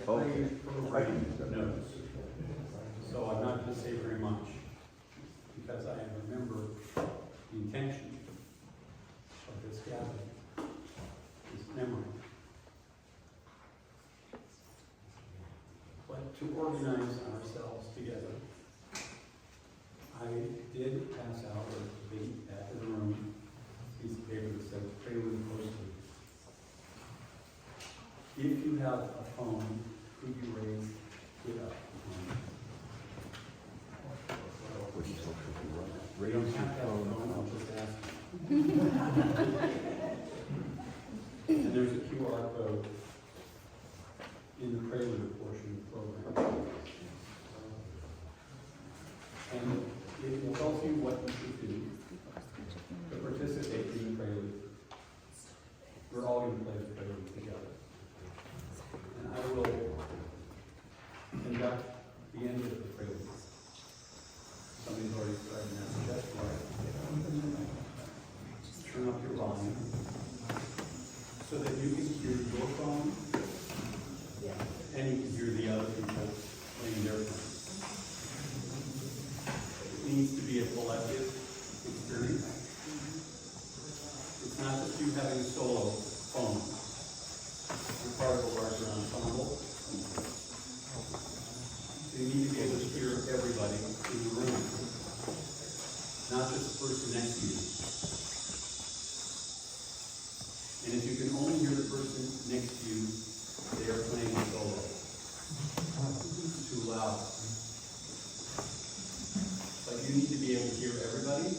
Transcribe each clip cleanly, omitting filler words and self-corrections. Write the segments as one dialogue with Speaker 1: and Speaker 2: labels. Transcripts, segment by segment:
Speaker 1: Okay.
Speaker 2: for notes. So I'm not going to say very much because I remember the intention of this gathering, this memory. But to organize ourselves together, I did pass out a big back of the room piece of paper that said Prelude Posted. If you have a phone, could you raise it up? You don't have to have a phone, I'll just ask you. And there's a QR code in the Prelude portion of the program. And it tells you what you should do to participate in the Prelude. We're all going to play the Prelude together. And I will conduct the end of the Prelude. Somebody's already started now. Just right. Turn up your volume so that you can hear your phone and you can hear the other people playing their phone. It needs to be a collective experience. It's not just you having a solo phone. You're part of a larger ensemble. You need to be able to hear everybody in the room, not just the person next to you. And if you can only hear the person next to you, they are playing a solo. It's too loud. But you need to be able to hear everybody,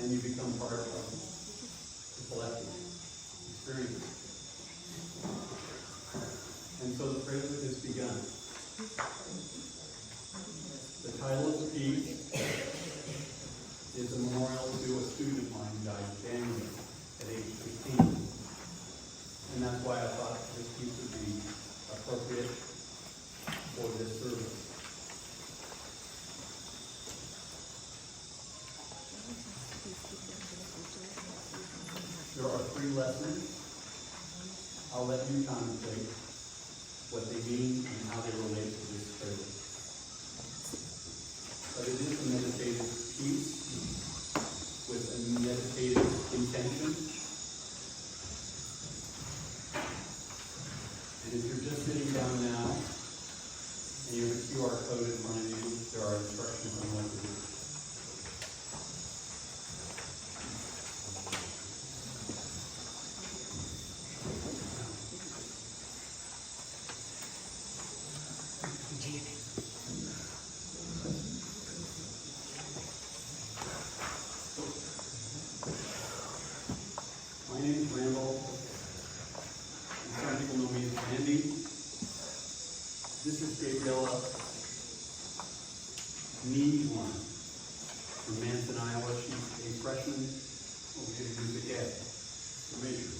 Speaker 2: and you become part of the collective experience. And so the Prelude has begun. The title of the piece is a memorial to a student of mine who died in January at age 15. And that's why I thought this piece would be appropriate for this service. There are 3 lessons. I'll let you contemplate what they mean and how they relate to this Prelude. But it is a meditative piece with a meditative intention. And if you're just sitting down now and you have a QR code in front of you, there are instructions on what to do. My name is Randall. Some people know me as Andy. This is Gabriella Needwan from Manson, Iowa. She's a freshman located in Music Ed. Her major.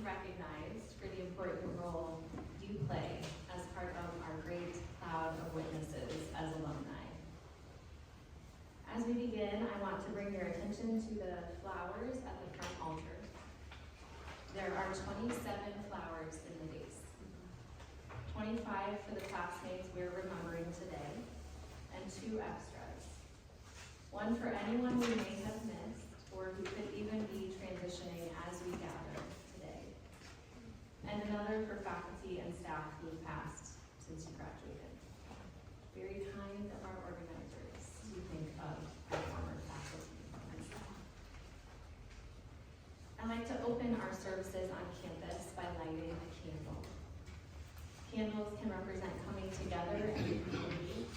Speaker 1: recognized for the important role you play as part of our great cloud of witnesses as alumni. As we begin, I want to bring your attention to the flowers at the front altar. There are 27 flowers in the vase. 25 for the classmates we're remembering today, and 2 extras. One for anyone we may have missed, or who could even be transitioning as we gather today. And another for faculty and staff who have passed since you graduated. Very kind of our organizers to think of our former faculty and staff. I like to open our services on campus by lighting a candle. Candles can represent coming together and unity,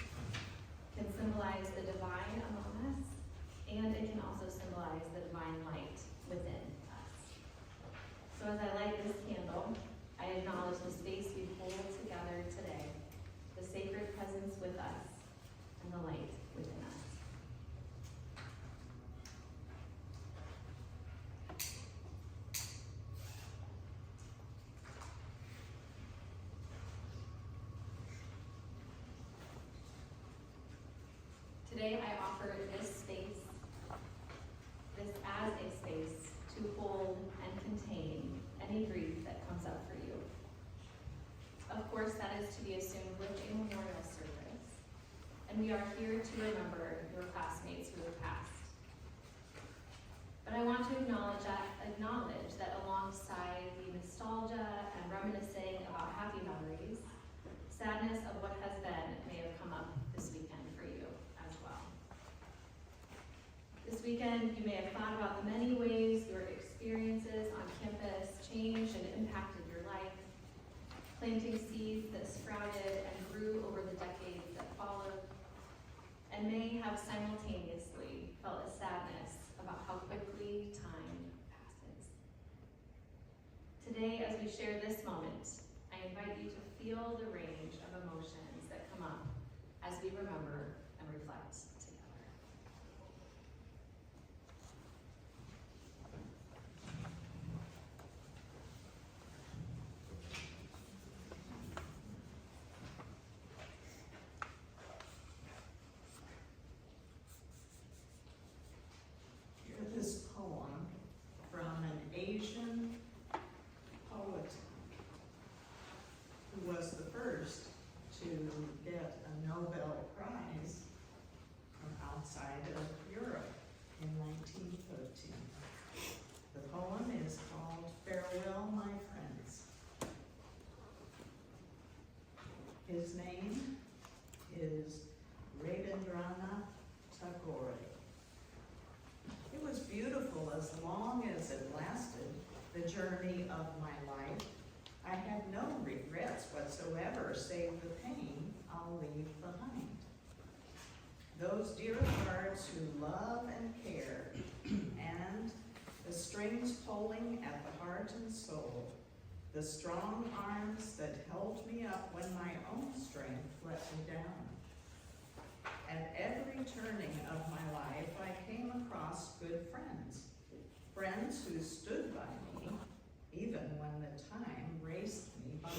Speaker 1: can symbolize the divine among us, and it can also symbolize the divine light within us. So as I light this candle, I acknowledge the space we hold together today, the sacred presence with us, and the light within us. Today I offer this space, this as a space to hold and contain any grief that comes up for you. Of course, that is to be assumed with a memorial service, and we are here to remember your classmates who have passed. But I want to acknowledge that alongside the nostalgia and reminiscing about happy memories, sadness of what has been may have come up this weekend for you as well. This weekend, you may have thought about the many ways your experiences on campus changed and impacted your life, planting seeds that sprouted and grew over the decades that followed, and may have simultaneously felt a sadness about how quickly time passes. Today, as we share this moment, I invite you to feel the range of emotions that come up as we remember and reflect together.
Speaker 3: Hear this poem from an Asian poet who was the first to get a Nobel Prize from outside of Europe in 1913. The poem is called Farewell, My Friends. His name is Rabindranath Tagore. It was beautiful as long as it lasted, the journey of my life. I had no regrets whatsoever, save the pain I'll leave behind. Those dear hearts who love and care, and the strings pulling at the heart and soul, the strong arms that held me up when my own strength let me down. At every turning of my life, I came across good friends, friends who stood by me, even when the time raced me by.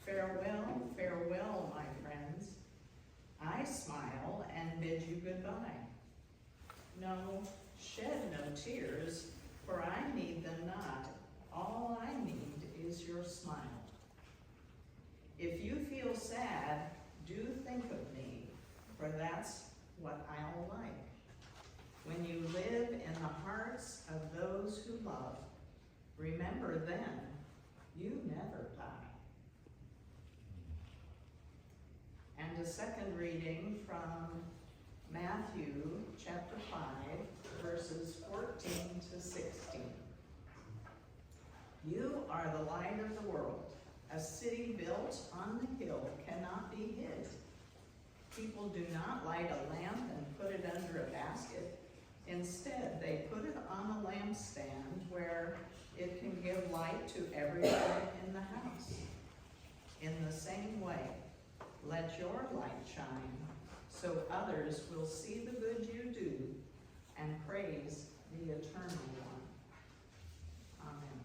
Speaker 3: Farewell, farewell, my friends. I smile and bid you goodbye. No, shed no tears, for I need them not. All I need is your smile. If you feel sad, do think of me, for that's what I'll like. When you live in the hearts of those who love, remember then, you never die. And a second reading from Matthew chapter 5, verses 14 to 16. You are the light of the world. A city built on the hill cannot be hid. People do not light a lamp and put it under a basket. Instead, they put it on a lampstand where it can give light to everyone in the house. In the same way, let your light shine, so others will see the good you do and praise the Eternal One. Amen.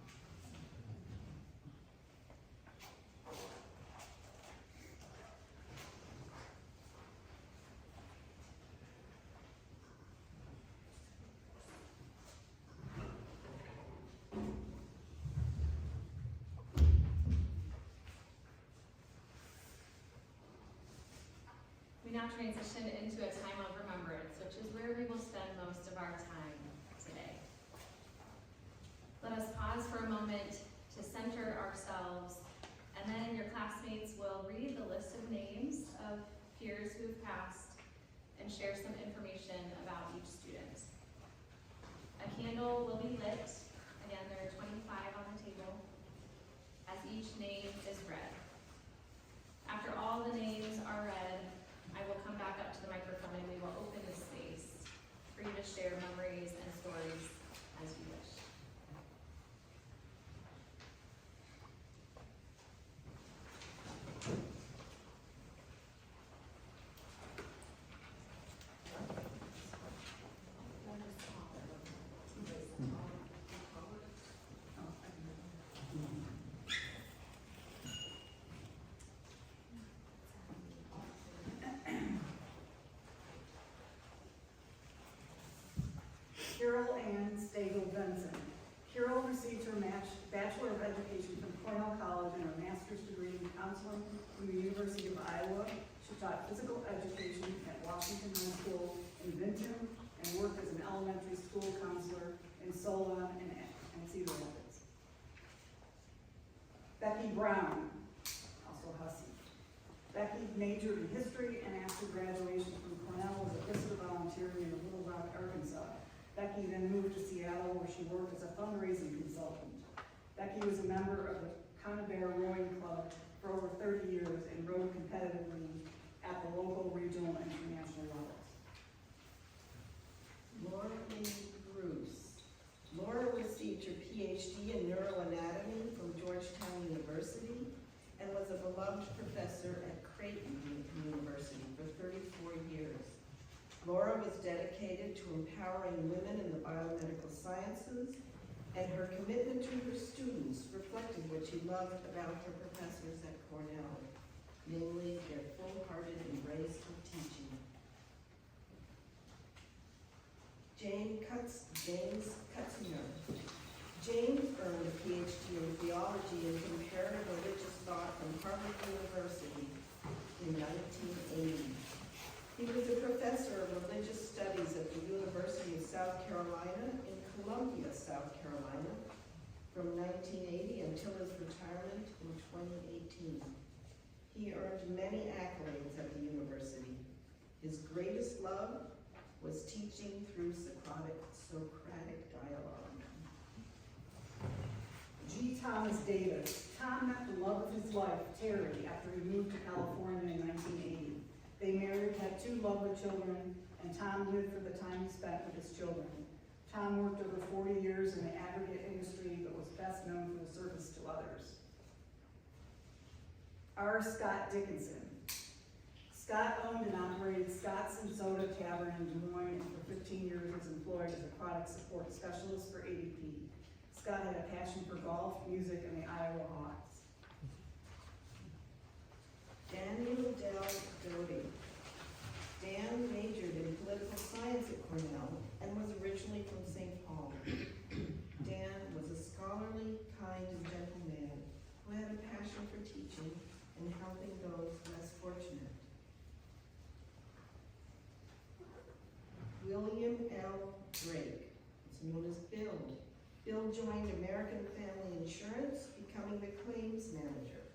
Speaker 1: now transition into a time of remembrance, which is where we will spend most of our time today. Let us pause for a moment to center ourselves, and then your classmates will read the list of names of peers who've passed and share some information about each student. A candle will be lit. Again, there are 25 on the table, as each name is read. After all the names are read, I will come back up to the microphone and we will open the space for you to share memories and stories as you wish.
Speaker 4: Carol Ann Stagel Benson. Carol received her Bachelor of Education from Cornell College and her master's degree in counseling from the University of Iowa. She taught physical education at Washington High School in Vinton and worked as an elementary school counselor in Solon and Cedar Rapids. Becky Brown, also Hussey. Becky majored in history and after graduation from Cornell was a visitor volunteer in Little Rock, Arkansas. Becky then moved to Seattle where she worked as a fundraising consultant. Becky was a member of the Conabare Rowing Club for over 30 years and rowed competitively at the local, regional, and international levels.
Speaker 5: Laura Bruce. Laura received her PhD in neuroanatomy from Georgetown University and was a beloved professor at Creighton University for 34 years. Laura was dedicated to empowering women in the biomedical sciences, and her commitment to her students reflected what she loved about her professors at Cornell, namely their full-hearted embrace of teaching. James Kutzinger. James earned a PhD in theology and comparative religious thought from Harvard University in 1980. He was a professor of religious studies at the University of South Carolina in Columbia, South Carolina, from 1980 until his retirement in 2018. He earned many accolades at the university. His greatest love was teaching through Socratic dialogue.
Speaker 4: G. Thomas Davis. Tom met the love of his life, Terry, after he moved to California in 1980. They married, had 2 lovely children, and Tom lived for the time he spent with his children. Tom worked over 40 years in the aggregate industry, but was best known for the service to others. R. Scott Dickinson. Scott owned and operated Scott's and Soda Tavern in Des Moines, and for 15 years was employed as a product support specialist for ADP. Scott had a passion for golf, music, and the Iowa Hawks.
Speaker 5: Daniel Del Doty. Dan majored in political science at Cornell and was originally from St. Paul. Dan was a scholarly, kind, and gentle man who had a passion for teaching and helping those less fortunate. William L. Drake, it's known as Bill. Bill joined American Family Insurance, becoming the claims manager,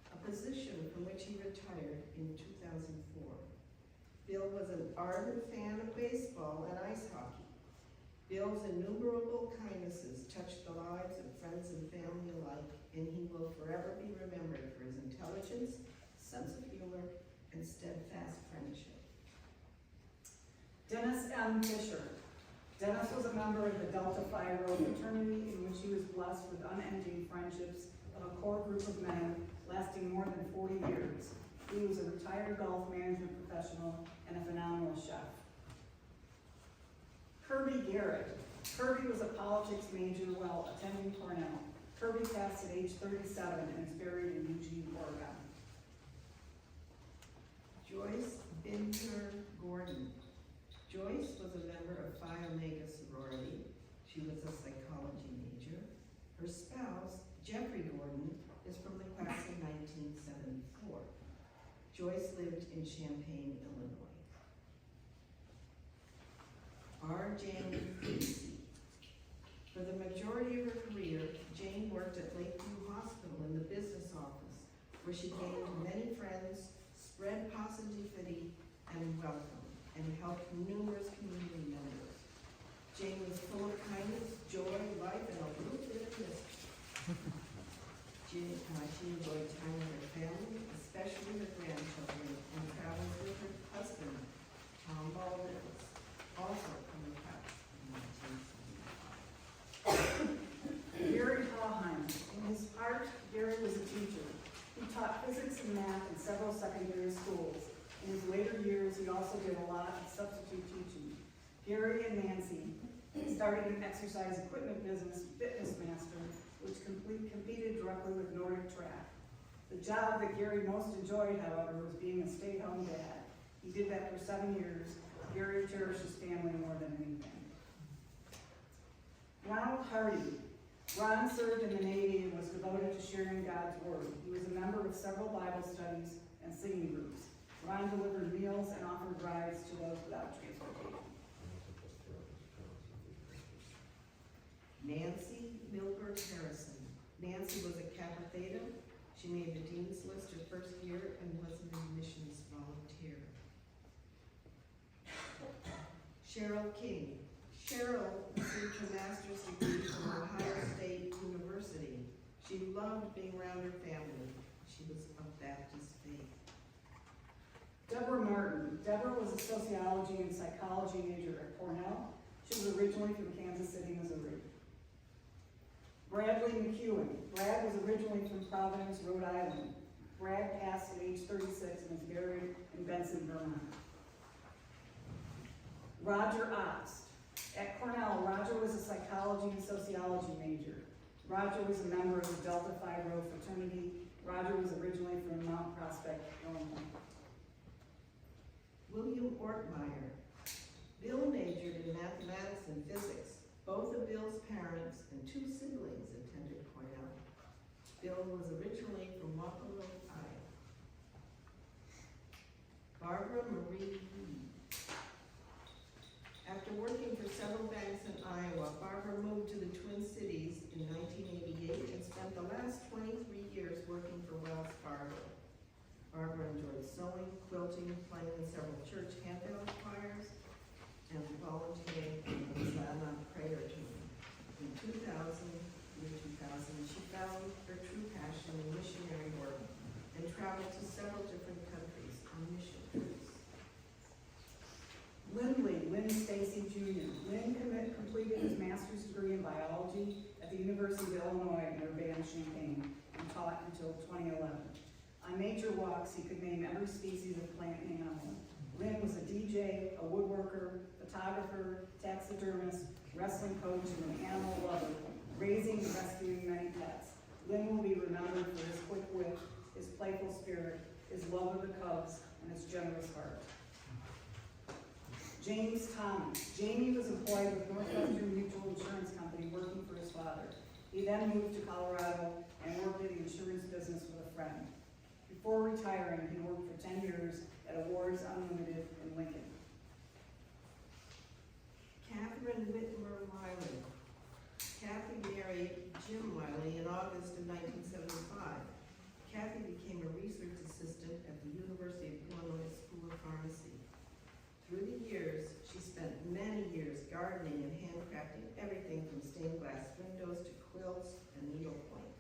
Speaker 5: a position from which he retired in 2004. Bill was an ardent fan of baseball and ice hockey. Bill's innumerable kindnesses touched the lives of friends and family alike, and he will forever be remembered for his intelligence, sense of humor, and steadfast friendship.
Speaker 4: Dennis M. Fisher. Dennis was a member of the Delta Phi Rho fraternity in which he was blessed with unending friendships of a core group of men lasting more than 40 years. He was a retired golf management professional and a phenomenal chef. Kirby Garrett. Kirby was a politics major while attending Cornell. Kirby passed at age 37 and is buried in Eugene, Oregon.
Speaker 5: Joyce Binter Gordon. Joyce was a member of Phi Omega sorority. She was a psychology major. Her spouse, Jeffrey Gordon, is from the class of 1974. Joyce lived in Champaign, Illinois. R. Jane Casey. For the majority of her career, Jane worked at Lakeview Hospital in the business office, where she gained many friends, spread positivity and welcome, and helped numerous community members. Jane was full of kindness, joy, life, and a little bit of mischief. She enjoyed time with her family, especially her grandchildren, and traveled with her husband, Tom Baldwin, also from the past in 1975.
Speaker 4: Gary Hallheim. In his heart, Gary was a teacher. He taught physics and math in several secondary schools. In his later years, he also did a lot of substitute teaching. Gary and Nancy started an exercise equipment business, Fitness Master, which competed directly with Nordic Track. The job that Gary most enjoyed, however, was being a stay-at-home dad. He did that for 7 years. Gary cherished his family more than anything. Ronald Hardy. Ron served in the Navy and was devoted to sharing God's Word. He was a member of several Bible studies and singing groups. Ron delivered meals and offered rides to those without transportation.
Speaker 5: Nancy Milberg Harrison. Nancy was a Kappa Theta. She made the Dean's List her first year and was an admissions volunteer. Cheryl King. Cheryl received her master's degree from Ohio State University. She loved being around her family. She was of Baptist faith.
Speaker 4: Deborah Martin. Deborah was a sociology and psychology major at Cornell. She was originally from Kansas City, Missouri. Bradley McEwen. Brad was originally from Providence, Rhode Island. Brad passed at age 36 and is buried in Benson, Vermont. Roger Ost. At Cornell, Roger was a psychology and sociology major. Roger was a member of the Delta Phi Rho fraternity. Roger was originally from Mount Prospect, Illinois.
Speaker 5: William Ortmeyer. Bill majored in mathematics and physics. Both of Bill's parents and 2 siblings attended Cornell. Bill was originally from Wapello, Iowa. Barbara Marie Reed. After working for several banks in Iowa, Barbara moved to the Twin Cities in 1988 and spent the last 23 years working for Wells Fargo. Barbara enjoyed sewing, quilting, playing in several church handbell choirs, and volunteering in the Hosanna prayer team. In 2000, she found her true passion in missionary work and traveled to several different countries on mission trips.
Speaker 4: Lynn Stacy Jr. Lynn completed his master's degree in biology at the University of Illinois in Urbana-Champaign and taught until 2011. On nature walks, he could name every species of plant and animal. Lynn was a DJ, a woodworker, photographer, taxidermist, wrestling coach, and an animal lover, raising and rescuing many pets. Lynn will be remembered for his quick wit, his playful spirit, his love of the Cubs, and his generous heart. James Thomas. Jamie was employed with Northwestern Mutual Insurance Company working for his father. He then moved to Colorado and worked in the insurance business with a friend. Before retiring, he worked for 10 years at Awards Unlimited in Lincoln.
Speaker 5: Catherine Whitmer Wiley. Kathy married Jim Wiley in August of 1975. Kathy became a research assistant at the University of Illinois School of Pharmacy. Through the years, she spent many years gardening and handcrafting everything from stained glass windows to quilts and needlepoint.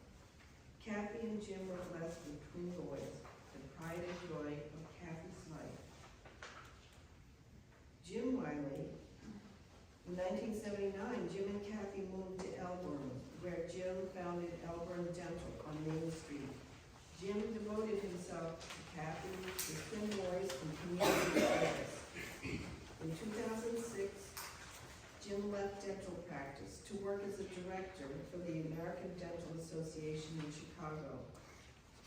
Speaker 5: Kathy and Jim were blessed with twin boys, the pride and joy of Kathy's life. Jim Wiley. In 1979, Jim and Kathy moved to Elburn, where Jim founded Elburn Dental on Main Street. Jim devoted himself to Kathy, his twin boys, and community service. In 2006, Jim left dental practice to work as a director for the American Dental Association in Chicago.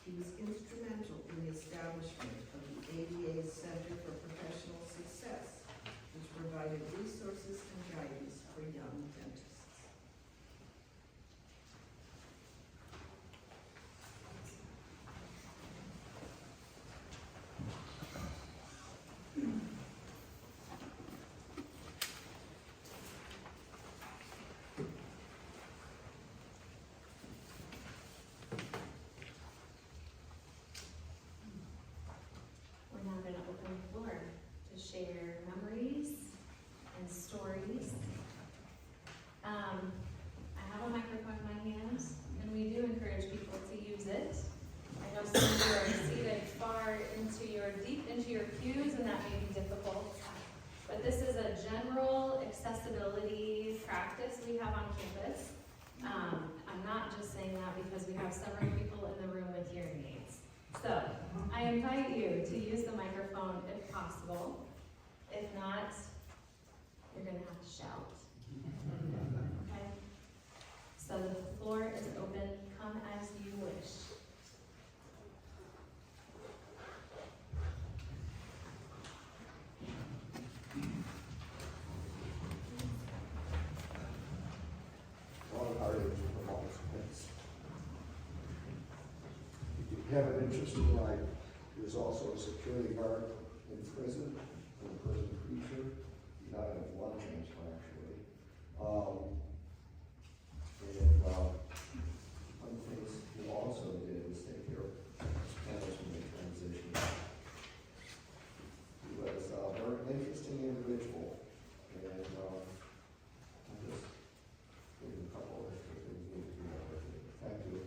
Speaker 5: He was instrumental in the establishment of the ADA's Center for Professional Success, which provided resources and guidance for young dentists.
Speaker 1: saying that because we have several people in the room with hearing aids. So, I invite you to use the microphone if possible. If not, you're gonna have to shout. Okay? So the floor is open, come as you wish.
Speaker 6: If you have an interesting life, he was also a security guard in prison, a prison preacher. He died of lung cancer, actually. One of the things he also did was take care of parents when they transitioned. He was a very interesting individual, and I'm just giving a couple of extra things need to be over here. Thank you.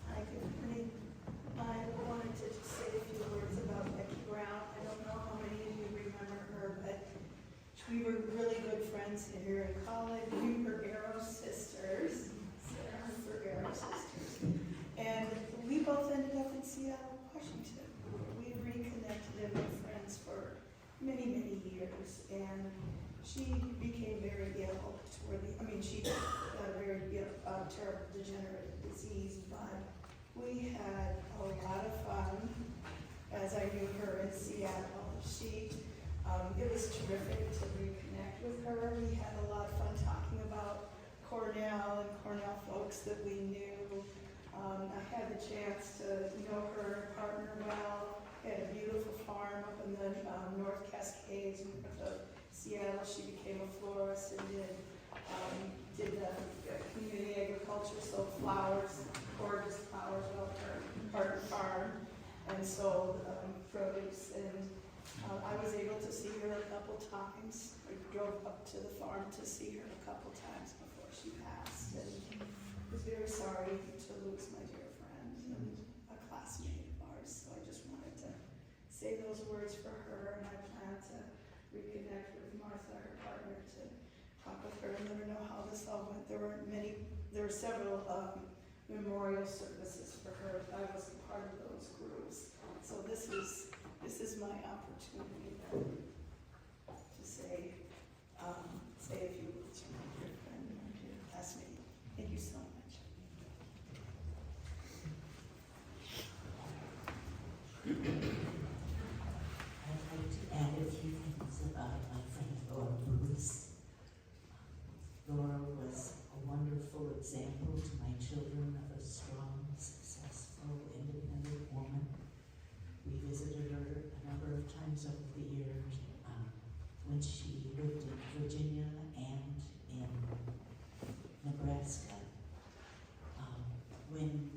Speaker 5: Hi, good morning. I wanted to just say a few words about Becky Brown. I don't know how many of you remember her, but we were really good friends here in college. We were Arrow sisters. Sarah and we're Arrow sisters. And we both ended up in Seattle, Washington. We reconnected and were friends for many, many years. And she became very ill she got a very terrible degenerative disease, but we had a lot of fun as I knew her in Seattle. It was terrific to reconnect with her. We had a lot of fun talking about Cornell and Cornell folks that we knew. I had the chance to know her partner well. They had a beautiful farm up in the North Cascades north of Seattle. She became a florist and did community agriculture, so flowers, gorgeous flowers off her partner farm, and sold produce. And I was able to see her a couple times. I drove up to the farm to see her a couple times before she passed, and was very sorry to lose my dear friend and a classmate of ours. So I just wanted to say those words for her, and I plan to reconnect with Martha, her partner, to talk with her and let her know how this all went. There were several memorial services for her. I was a part of those groups. So this is my opportunity to say a few words for my dear friend and my dear classmate. Thank you so much.
Speaker 7: I'd like to add a few things about my friend Laura Bruce. Laura was a wonderful example to my children of a strong, successful, independent woman. We visited her a number of times over the years when she lived in Virginia and in Nebraska. When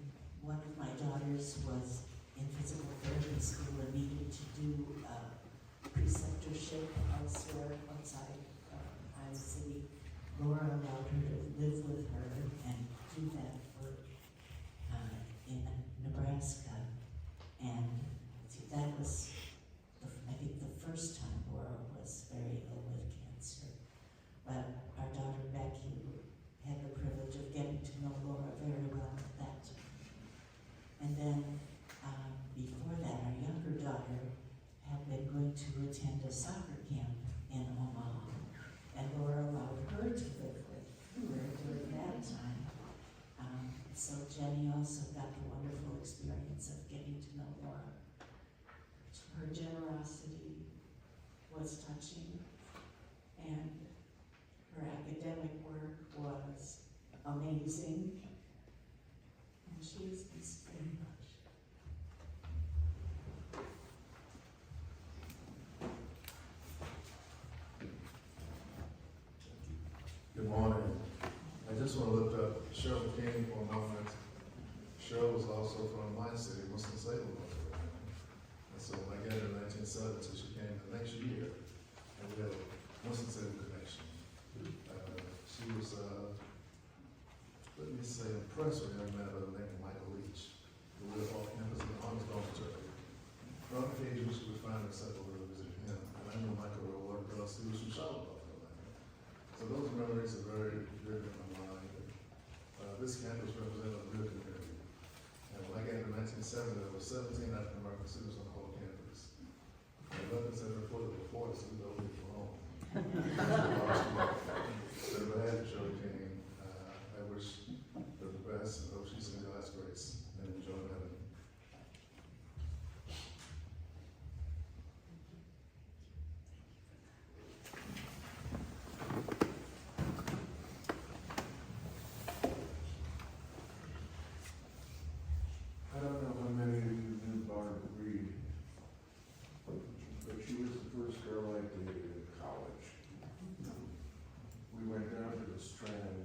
Speaker 7: one of my daughters was in physical therapy school and needed to do preceptorship elsewhere outside Iowa City, Laura allowed her to live with her and do that work in Nebraska. And that was, I think, the first time Laura was very ill with cancer. But our daughter Becky had the privilege of getting to know Laura very well at that time. And then before that, our younger daughter had been going to attend a soccer camp in Omaha, and Laura allowed her to live with her during that time. So Jenny also got the wonderful experience of getting to know Laura. Her generosity was touching, and her academic work was amazing, and she is missed very much.
Speaker 8: Good morning. I just want to lift up Cheryl King for a moment. Cheryl was also from my city, Winston-Salem, North Carolina. And so when I got her in 1970, she came the next year, and we had a Winston-Salem connection. She was, let me say, impressed with a young man by the name of Michael Leach. who lived off campus in the Honors Dormitory. On occasions, we would find acceptable to visit him, and I knew Michael real well because he was from Charlotte, North Carolina. So those memories are very vivid in my mind. This campus represented a real community. And when I got into 1970, there were 17 African American students on the whole campus. And 11 said reported before, so we know we were wrong. So glad Shirley came. I wish her the best, and hope she's in God's grace and enjoy heaven.
Speaker 6: I don't know how many of you knew Barb Reed, but she was the first girl I dated in college. We went down to the Strand.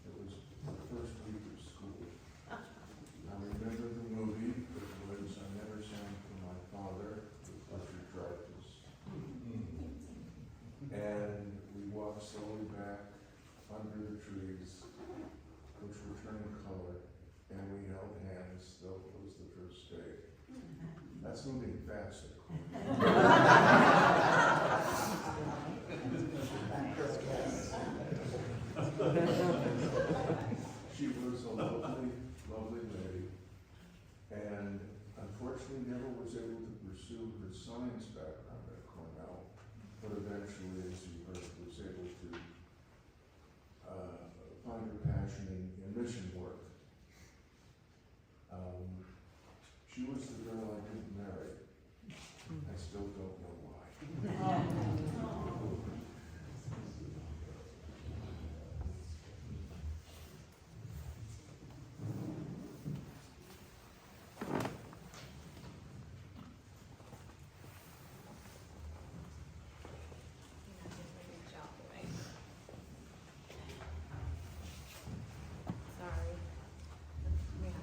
Speaker 6: It was the first week of school. I remember the movie, it was I Never Sang for My Father with Richard Dreyfuss. And we walked slowly back under the trees, which were turning color, and we held hands, though it was the first day. That's moving faster. She was a lovely, lovely lady, and unfortunately never was able to pursue her science background at Cornell, but eventually, as you heard, was able to find her passion in mission work. She was the girl I didn't marry. I still don't know why.
Speaker 1: Sorry.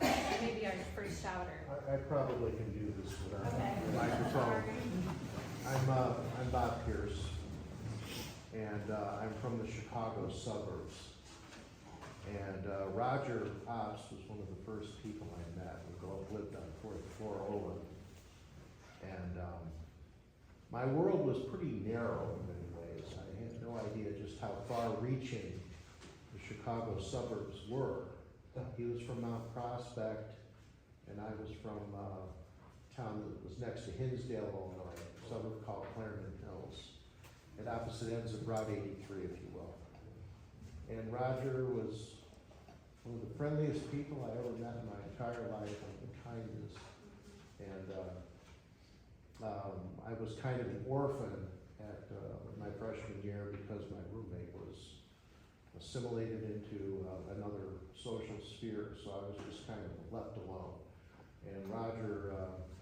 Speaker 1: Yeah, maybe our first shouter.
Speaker 9: I probably can do this without
Speaker 1: Okay.
Speaker 9: a microphone.
Speaker 1: Sorry.
Speaker 9: I'm Bob Pierce, and I'm from the Chicago suburbs. And Roger Ops was one of the first people I met. We both lived on 4th floor Olin. And my world was pretty narrow in many ways. I had no idea just how far-reaching the Chicago suburbs were. He was from Mount Prospect, and I was from a town that was next to Hinsdale, Illinois, a suburb called Clarendon Hills, at opposite ends of Route 83, if you will. And Roger was one of the friendliest people I ever met in my entire life, and the kindest. And I was kind of an orphan at my freshman year because my roommate was assimilated into another social sphere, so I was just kind of left alone. And Roger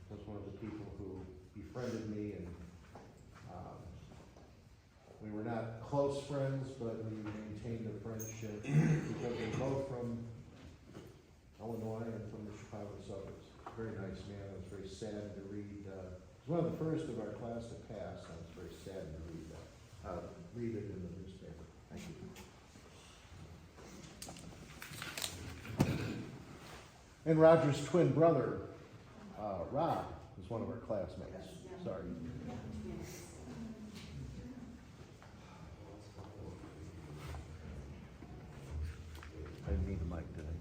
Speaker 9: was one of the people who befriended me, and we were not close friends, but we maintained a friendship because we were both from Illinois and from the Chicago suburbs. Very nice man. I was very sad to read. He was one of the first of our class to pass. I was very sad to read it in the newspaper. Thank you. And Roger's twin brother, Rob, was one of our classmates. Sorry. I didn't need the mic, did I?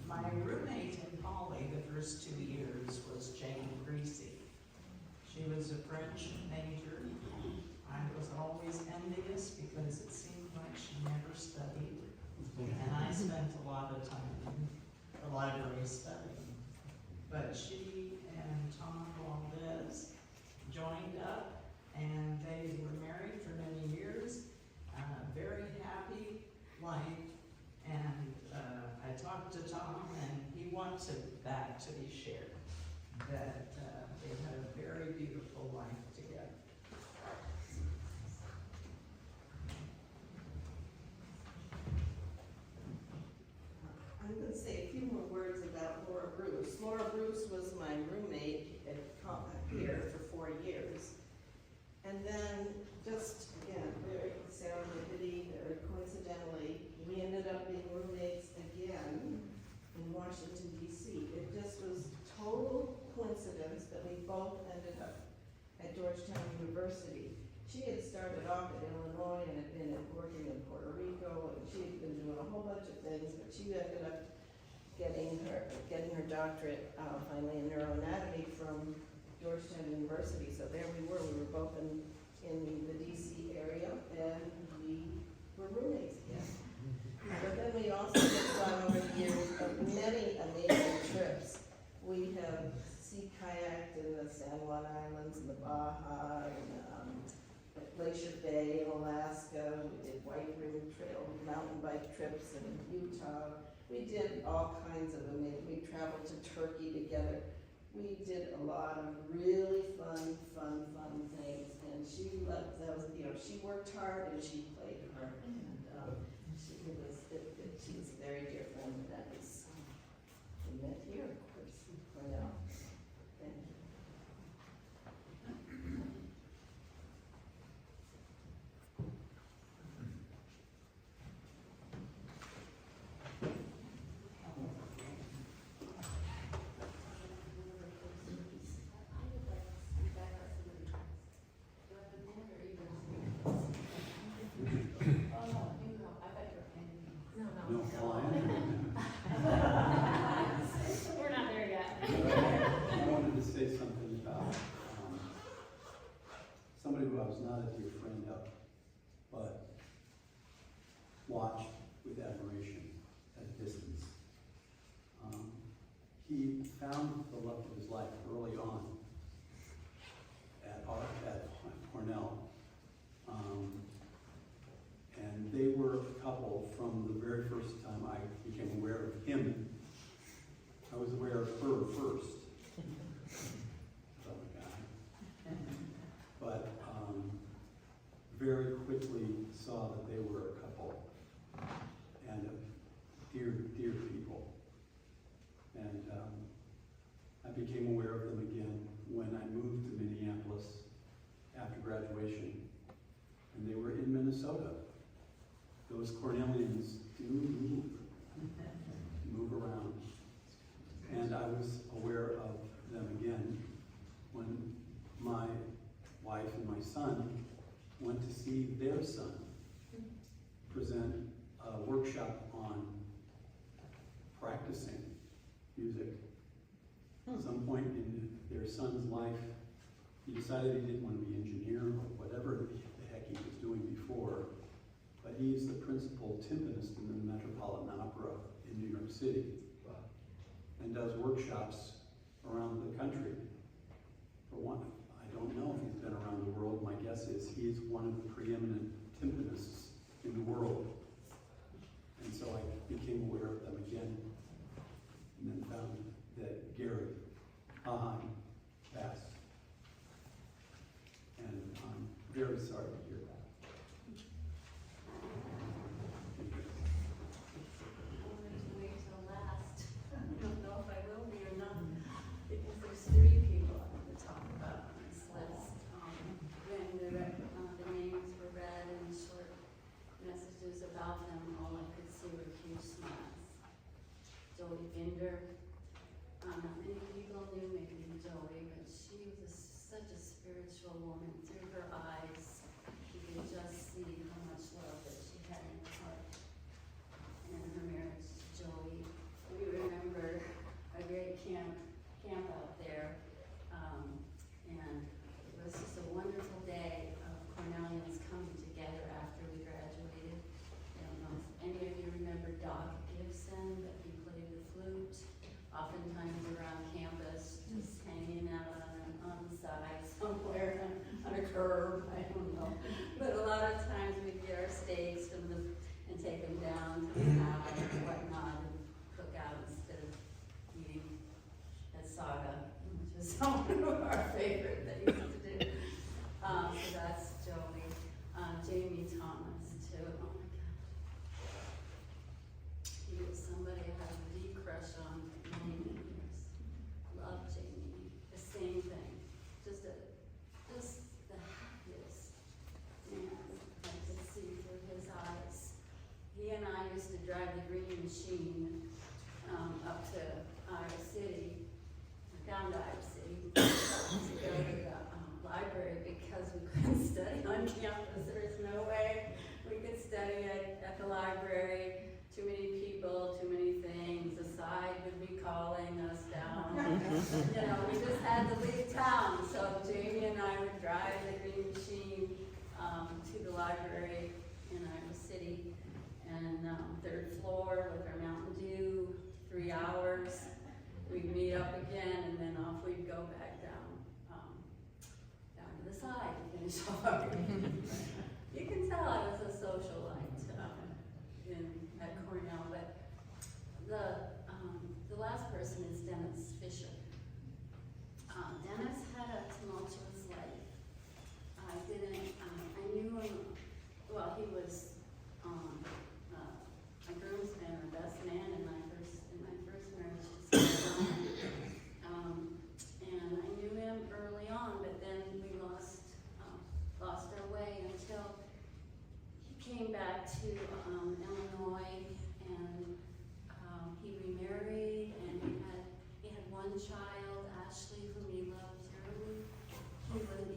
Speaker 3: My roommate in Poly the first 2 years was Jane Greasy. She was a French major. I was always envious because it seemed like she never studied. And I spent a lot of time in the library studying. But she and Tom Valdez joined up, and they were married for many years. Very happy life. And I talked to Tom, and he wanted that to be shared, that they had a very beautiful life together.
Speaker 5: I'm going to say a few more words about Laura Bruce. Laura Bruce was my roommate at here for 4 years. And then, just again, very serendipity, very coincidentally, we ended up being roommates again in Washington, D.C. she ended up getting her doctorate finally in neuroanatomy from Georgetown University. So there we were both in the DC area, and we were roommates again. But then we also have gone over the years of many amazing trips. We have sea kayaked in the San Juan Islands and the Baja, and Glacier Bay in Alaska. We did White Rim Trail mountain bike trips in Utah. We did all kinds of amazing, we traveled to Turkey together. We did a lot of really fun things, and she loved those, she worked hard and she played hard, and she was a very dear friend, and that was, we met here, of course, in Cornell. Thank you.
Speaker 2: No, well, I am.
Speaker 1: We're not there yet.
Speaker 2: I wanted to say something about somebody who I was not a dear friend of, but watched with admiration at a distance. He found the love of his life early on at Cornell. And they were a couple from the very first time I became aware of him. I was aware of her first. Oh my God. But very quickly saw that they were a couple and dear people. And I became aware of them again when I moved to Minneapolis after graduation. And they were in Minnesota. Those Cornellians do move around. And I was aware of them again when my wife and my son went to see their son present a workshop on practicing music. At some point in their son's life, he decided he didn't want to be an engineer or whatever the heck he was doing before. But he's the principal timpanist in the Metropolitan Opera in New York City, and does workshops around the country. For one, I don't know if he's been around the world. My guess is he's one of the preeminent timpanists in the world. And so I became aware of them again, and then found that Gary Hahan passed. And I'm very sorry to hear that.
Speaker 10: Wait till last. I don't know if I will be or not, because there's 3 people I want to talk about on this list. When the names were read and short messages about them, all I could see were huge smiles. Joey Binder, not many people knew maybe Joey, but she was such a spiritual woman. Through her eyes, you could just see how much love that she had in her heart. And her marriage to Joey. We remember a great camp out there, and it was just a wonderful day of Cornellians coming together after we graduated. I don't know if any of you remember Doc Gibson, but he played the flute, oftentimes around campus, just hanging out on the side somewhere on a curb, I don't know. But a lot of times we'd get our steaks from and take them down to the alley and whatnot, and cook out instead of eating at Saga, which is one of our favorite things to do. So that's Joey. Jamie Thomas, too. Oh my gosh. He was somebody I had a deep crush on for many years. Love Jamie. The same thing. Just the happiest man I could see through his eyes. He and I used to drive the Green Machine up to Iowa City, down to Iowa City, to go to the library because we couldn't study on campus. There was no way we could study at the library. Too many people, too many You know, we just had to leave town, so Jamie and I would drive the Green Machine, to the library in Iowa City. And, third floor with our Mountain Dew, 3 hours. We'd meet up again and then off we'd go back down to the side to finish our You can tell I was a socialite, at Cornell, but the last person is Dennis Fisher. Dennis had a tumultuous life. I knew him, well, he was, a groomsman or best man in my first marriage to Sarah. And I knew him early on, but then we lost our way until he came back to, Illinois, and, he remarried, and he had one child, Ashley, whom he loved dearly.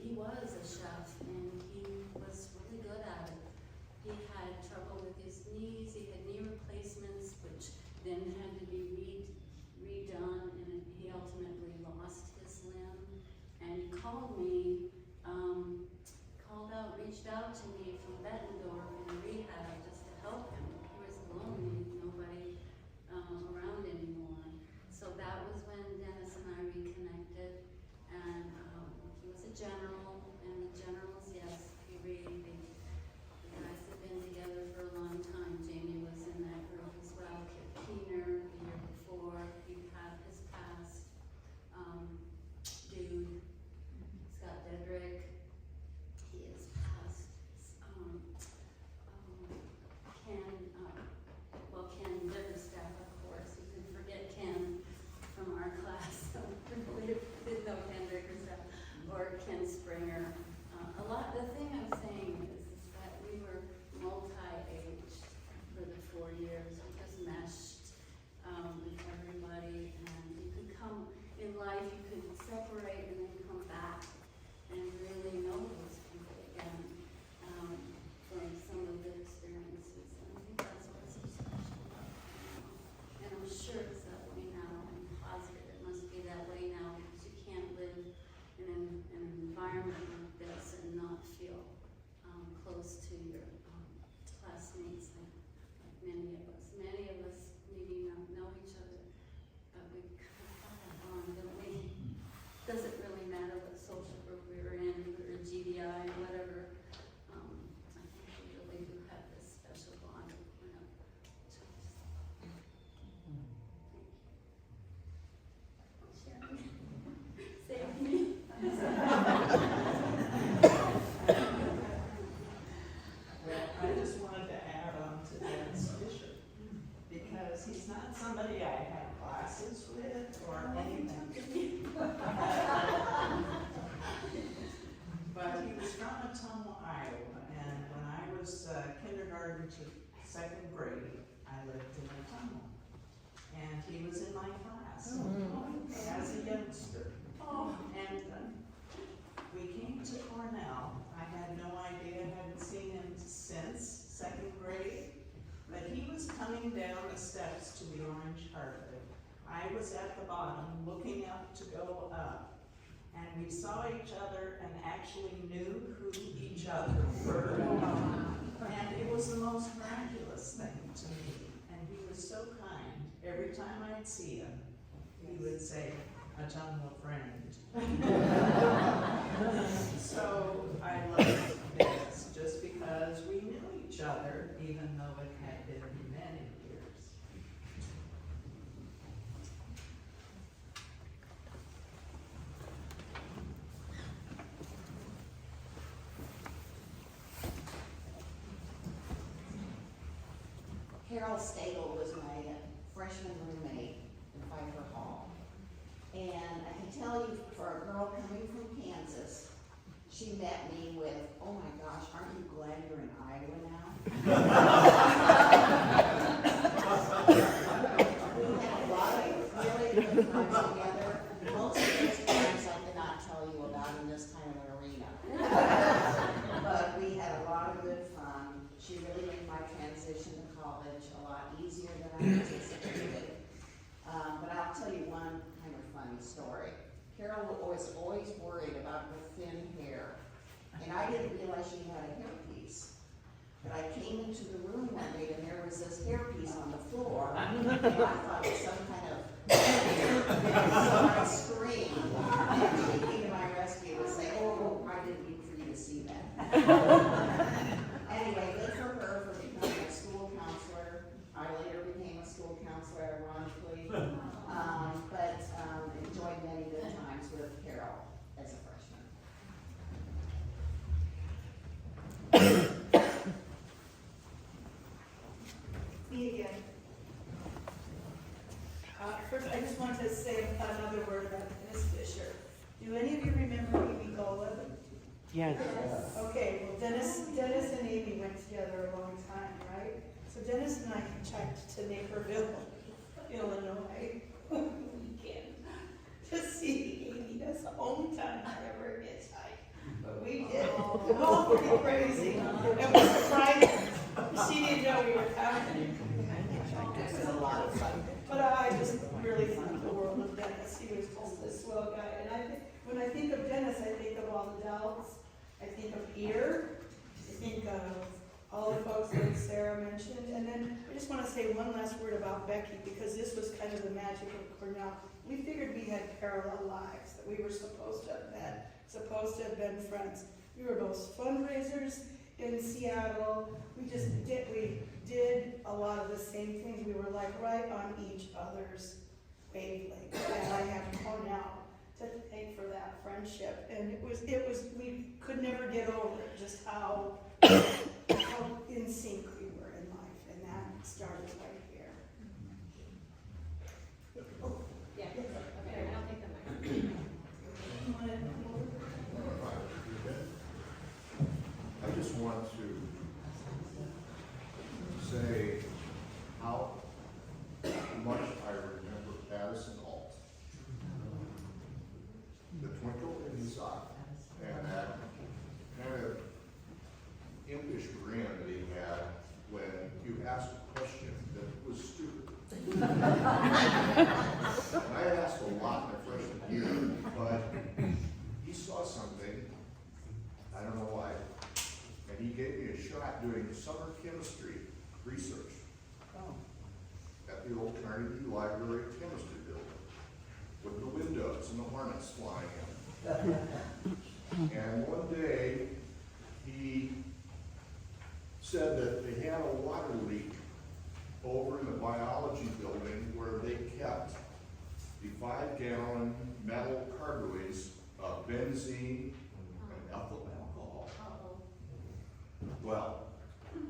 Speaker 10: He was a chef, and he was really good at it. He had trouble with his knees, he had knee replacements, which then had to be redone, and he ultimately lost his limb. And he called me, reached out to me from Bettendorf in rehab just to help him. He was lonely, nobody around anymore. So that was when Dennis and I reconnected, and he was a general, and the generals, yes, the guys have been together for a long time. Jamie was in that group as well. Kip Keener, the year before, he has passed. Dude, Scott Dedrick, he has passed. Ken Bickerstaff, of course, you can forget Ken from our class, so we didn't know Ken Bickerstaff, or Ken Springer. The thing I'm saying is that we were multi-aged for the 4 years. We just meshed with everybody, and you could come in life, you could separate and then come back and really know those people again from some of the experiences. And I think that's what's so special about Cornell. And I'm sure it's that way now. I'm positive it must be that way now, because you can't live in an environment like this and not feel close to your classmates, like many of us. Many of us maybe not know each other, but we kind of have that bond, don't we? Doesn't really matter what social group we were in, or GDI, or whatever. I think we really do have this special bond with Cornell. Sharon, save me.
Speaker 3: Well, I just wanted to add on to Dennis Fisher, because he's not somebody I had classes with or anything. But he was from Ottumwa, Iowa, and when I was kindergarten to 2nd grade, I lived in Ottumwa. And he was in my class as a youngster. And we came to Cornell. I had no idea, hadn't seen him since 2nd grade, but he was coming down the steps to the orange carpet. I was at the bottom looking up to go up. And we saw each other and actually knew who each other were. And it was the most miraculous thing to me. And he was so kind. Every time I'd see him, he would say, "Ottumwa friend." So I loved this just because we knew each other, even though it had been many years.
Speaker 11: Carol Stagel was my freshman roommate in Pfeiffer Hall. And I can tell you, for a girl coming from Kansas, she met me with, "Oh my gosh, aren't you glad you're in Iowa now?" We had a lot of really good times together. Most of those times I cannot tell you about in this kind of an arena. But we had a lot of good fun. She really made my transition to college a lot easier than I anticipated. But I'll tell you one kind of funny story. was always worried about her thin hair. And I didn't realize she had a hairpiece. But I came into the room one day and there was this hairpiece on the floor. And I thought it was some kind of, so I screamed. And she came to my rescue and said, oh, I didn't mean for you to see that. Anyway, good for her for becoming a school counselor. I later became a school counselor, ironically. But enjoyed many good times with Carol as a freshman.
Speaker 12: Me again. First, I just wanted to say another word about Dennis Fisher. Do any of you remember Amy Golub?
Speaker 7: Yes.
Speaker 12: Okay, well, Dennis and Amy went together a long time, right? So Dennis and I hitchhiked to Naperville, Illinois, weekend to see Amy. That's the only time I ever hitchhiked. But we did. It was pretty crazy. It was surprising. She didn't know we were coming. It was a lot of fun. But I just really thought the world of Dennis. He was just a swell guy. And when I think of Dennis, I think of all the dolls. I think of Ear. I think of all the folks that Sarah mentioned. And then I just want to say one last word about Becky, because this was kind of the magic of Cornell. We figured we had parallel lives, that we were supposed to have met, supposed to have been friends. We were both fundraisers in Seattle. We did a lot of the same things. We were like right on each other's wavelength. And I have Cornell to thank for that friendship. And it was, we could never get over it, just how in sync we were in life. And that started right here.
Speaker 1: Yeah, okay, I don't think that might.
Speaker 12: You wanna come over?
Speaker 6: I just want to say how much I remember Addison Alt. The twinkle in his eye and that kind of impish grin that he had when you asked a question that was stupid. And I asked a lot my freshman year, but he saw something, I don't know why, and he gave me a shot doing summer chemistry research at the old Carnegie Library chemistry building with the windows and the hornets flying in. And one day, he said that they had a water leak over in the biology building where they kept the 5-gallon metal carboys of benzene and ethyl alcohol. Well,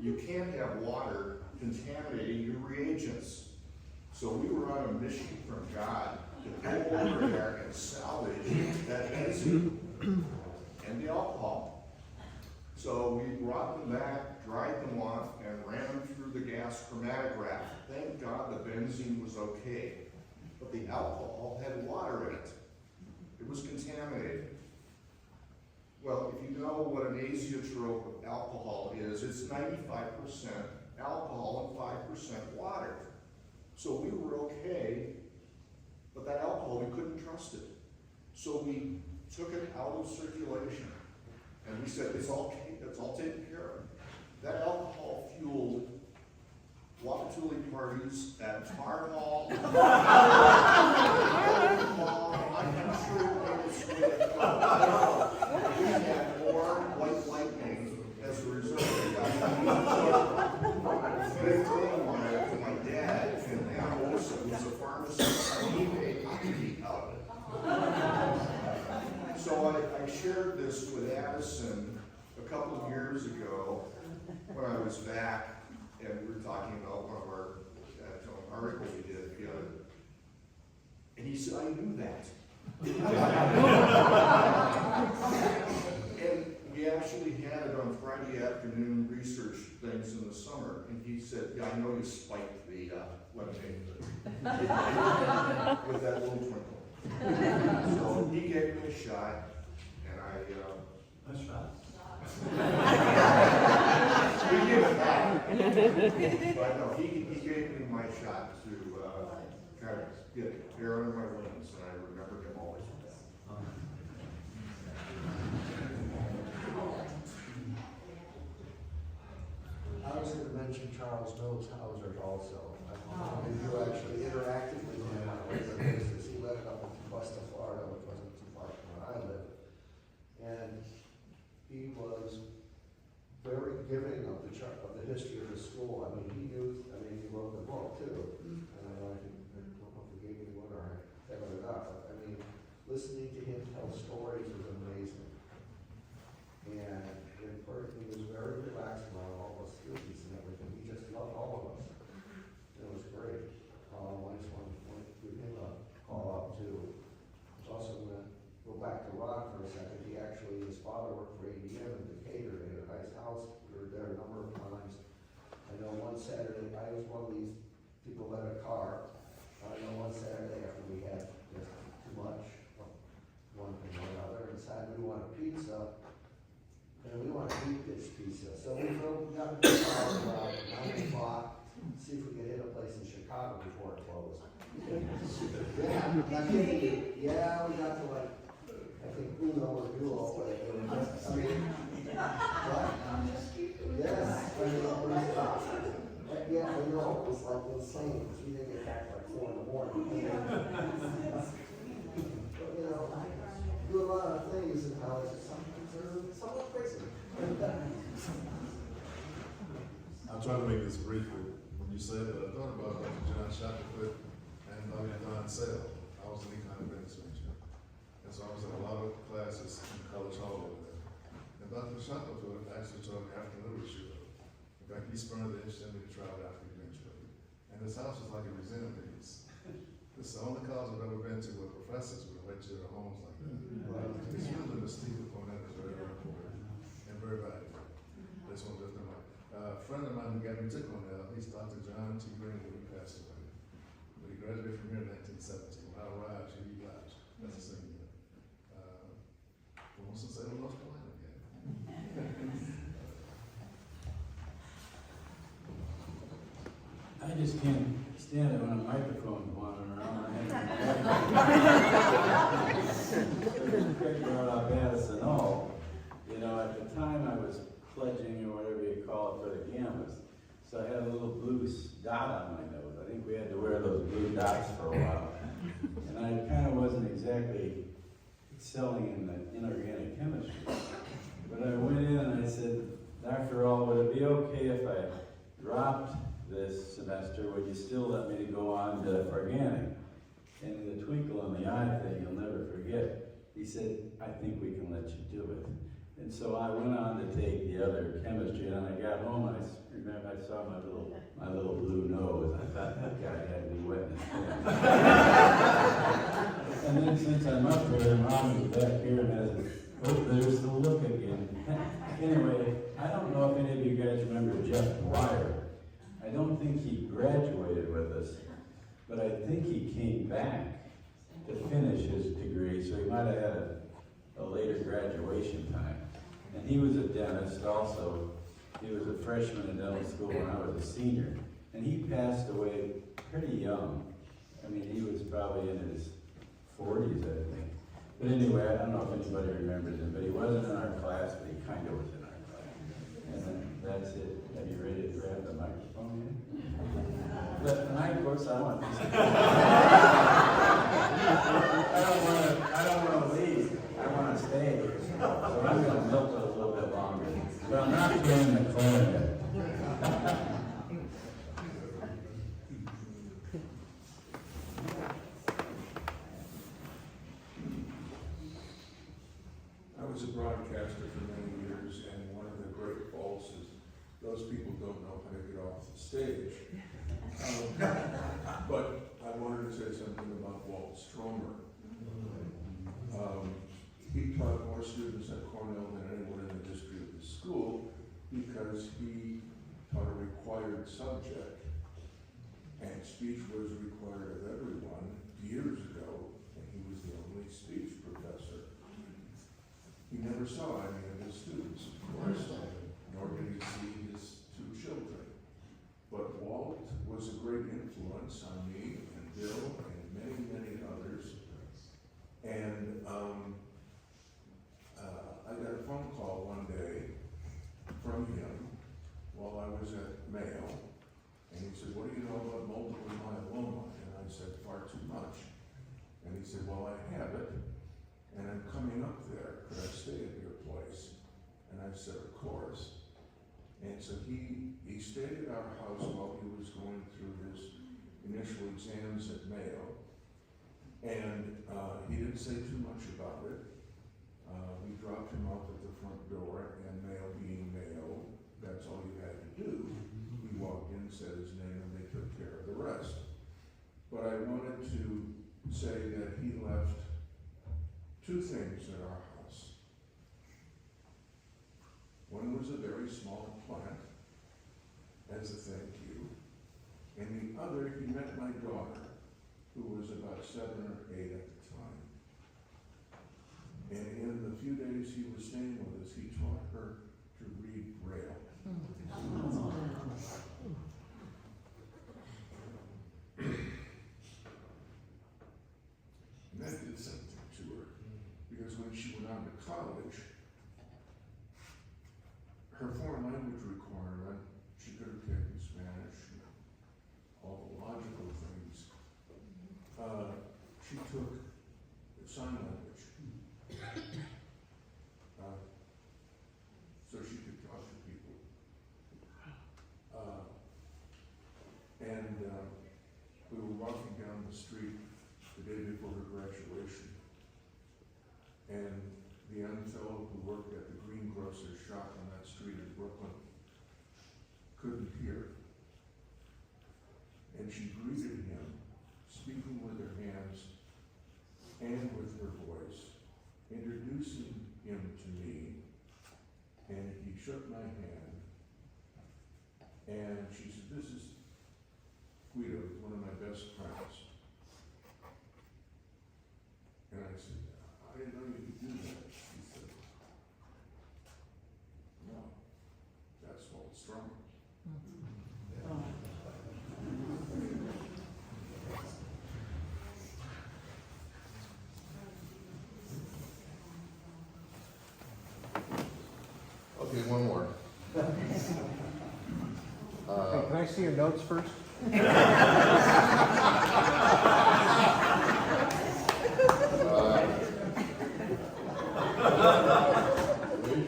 Speaker 6: you can't have water contaminating your reagents. So we were on a mission from God to go over there and salvage that benzene and the alcohol. So we brought them back, dried them off, and ran them through the gas chromatograph. Thank God the benzene was okay, but the alcohol had water in it. It was contaminated. Well, if you know what an azeotrope of alcohol is, it's 95% alcohol and 5% water. So we were okay, but that alcohol, we couldn't trust it. So we took it out of circulation, and we said, it's all taken care of. That alcohol fueled Wapatuli parties at Tar Hall. I'm sure it made its way to we had more white lightning as a result of that. They told my dad, and Anna Olson, who was a pharmacist, and he made hockey out of it. So I shared this with Addison a couple of years ago when I was back, and we were talking about one of our articles we did together. And he said, I knew that. And we actually had it on Friday afternoon research things in the summer. And he said, yeah, I know you spiked the lemonade with that little twinkle. So he gave me a shot, and I
Speaker 2: A shot.
Speaker 6: we give it back. But no, he gave me my shot to kind of get air under my wings, and I remember him always with that.
Speaker 9: I was going to mention Charles Milshauser also. I don't know if you actually interacted with him on a regular basis. He lived up in Augusta, Florida, which wasn't too far from where I live. And he was very giving of the history of the school. I mean, he wrote the book too. And I don't know if he gave me one or I have it up, but I mean, listening to him tell stories was amazing. And he was very relaxed about all the students and everything. He just loved all of us. It was great. I just want to give him a call out too. I was also going to go back to Ron for a second. His father worked for ADM in Decatur. They had a nice house. We were there a number of times. I know one Saturday, I was one of these people that had a car. I know one Saturday after we had just too much of one thing or another, and decided we wanted pizza. And we wanted deep dish pizza. So we got the car around 9 o'clock, see if we could hit a place in Chicago before it closed. Yeah, not kidding you. Yeah, we got to like, I think Uno or Duo, but it was just, I mean, what? Yes, I mean, it was, yeah, I know, it was like insane, because we didn't get back like 4 in the morning. But, you know, do a lot of things in college that sometimes are somewhat crazy.
Speaker 8: I'll try to make this brief. When you said that, I thought about Dr. John Shackelford and Dr. Don Sale. I was an econ business major. And so I was in a lot of classes in College Hall over there. And Dr. Shackelford actually taught African literature. In fact, he spurned the interest in me to try out African eventually. And this house was like a museum piece. This is the only college I've ever been to where professors would invite you to their homes like that. This really mystique of Cornell is very, very important and very valuable. That's one of the a friend of mine who got me to Cornell, he's Dr. John T. Green, when he passed away. But he graduated from here in 1917. When I arrived, he left. That's the same year. Wants to say North Carolina again.
Speaker 13: I just can't stand it when a microphone's wandering around. Figure out how bad it's and all. You know, at the time I was pledging or whatever you call it for the gammas, so I had a little blue dot on my nose. I think we had to wear those blue dots for a while. And I kind of wasn't exactly excelling in the inorganic chemistry. But I went in and I said, Dr. All, would it be okay if I dropped this semester? Would you still let me to go on to organic? And the twinkle in the eye thing you'll never forget. He said, I think we can let you do it. And so I went on to take the other chemistry, and I got home, and I remember I saw my little blue nose. I thought, that guy had me wet in his pants. And then since I'm up there, Mom is back here and has there's the look again. Anyway, I don't know if any of you guys remember Jeff Dwyer. I don't think he graduated with us, but I think he came back to finish his degree, so he might have had a later graduation time. And he was a dentist also. He was a freshman in dental school when I was a senior. And he passed away pretty young. I mean, he was probably in his 40s, I think. But anyway, I don't know if anybody remembers him, but he wasn't in our class, but he kind of was in our class. And then that's it. Are you ready to grab the microphone in? But tonight, of course, I want to I don't want to leave. I want to stay. So I'm going to milk it a little bit longer. But I'm not playing the clarinet.
Speaker 6: I was a broadcaster for many years, and one of the great faults is those people don't know how to get off the stage. But I wanted to say something about Walt Stromer. He taught more students at Cornell than anyone in the history of the school because he taught a required subject, and speech was required of everyone years ago, and he was the only speech professor. He never saw any of his students, of course, nor did he see his 2 children. But Walt was a great influence on me and Bill and many, many others. And our house while he was going through his initial exams at Mayo. And he didn't say too much about it. We dropped him off at the front door, and Mayo being Mayo, that's all you had to do. He walked in, said his name, and they took care of the rest. But I wanted to say that he left two things at our house. One was a very small plant as a thank you, and the other, he met my daughter, who was about 7 or 8 at the time. And in the few days he was staying with us, he taught her to read Braille. And that did something to her, because when she went on to college, her foreign language requirement, she could have taken Spanish, all the logical things. She took sign language. So she could talk to people. We were walking down the street the day before her graduation, and the young fellow who worked at the greengrocer's shop on that street in Brooklyn couldn't hear. And she greeted him, speaking with her hands and with her voice, introducing him to me, and he shook my hand, and she said, "This is Guido, one of my best friends." And I said, "I didn't know you could do that." She said, "No, that's Walt Strummer." Okay, one more.
Speaker 9: Hey, can I see your notes first?
Speaker 6: Raise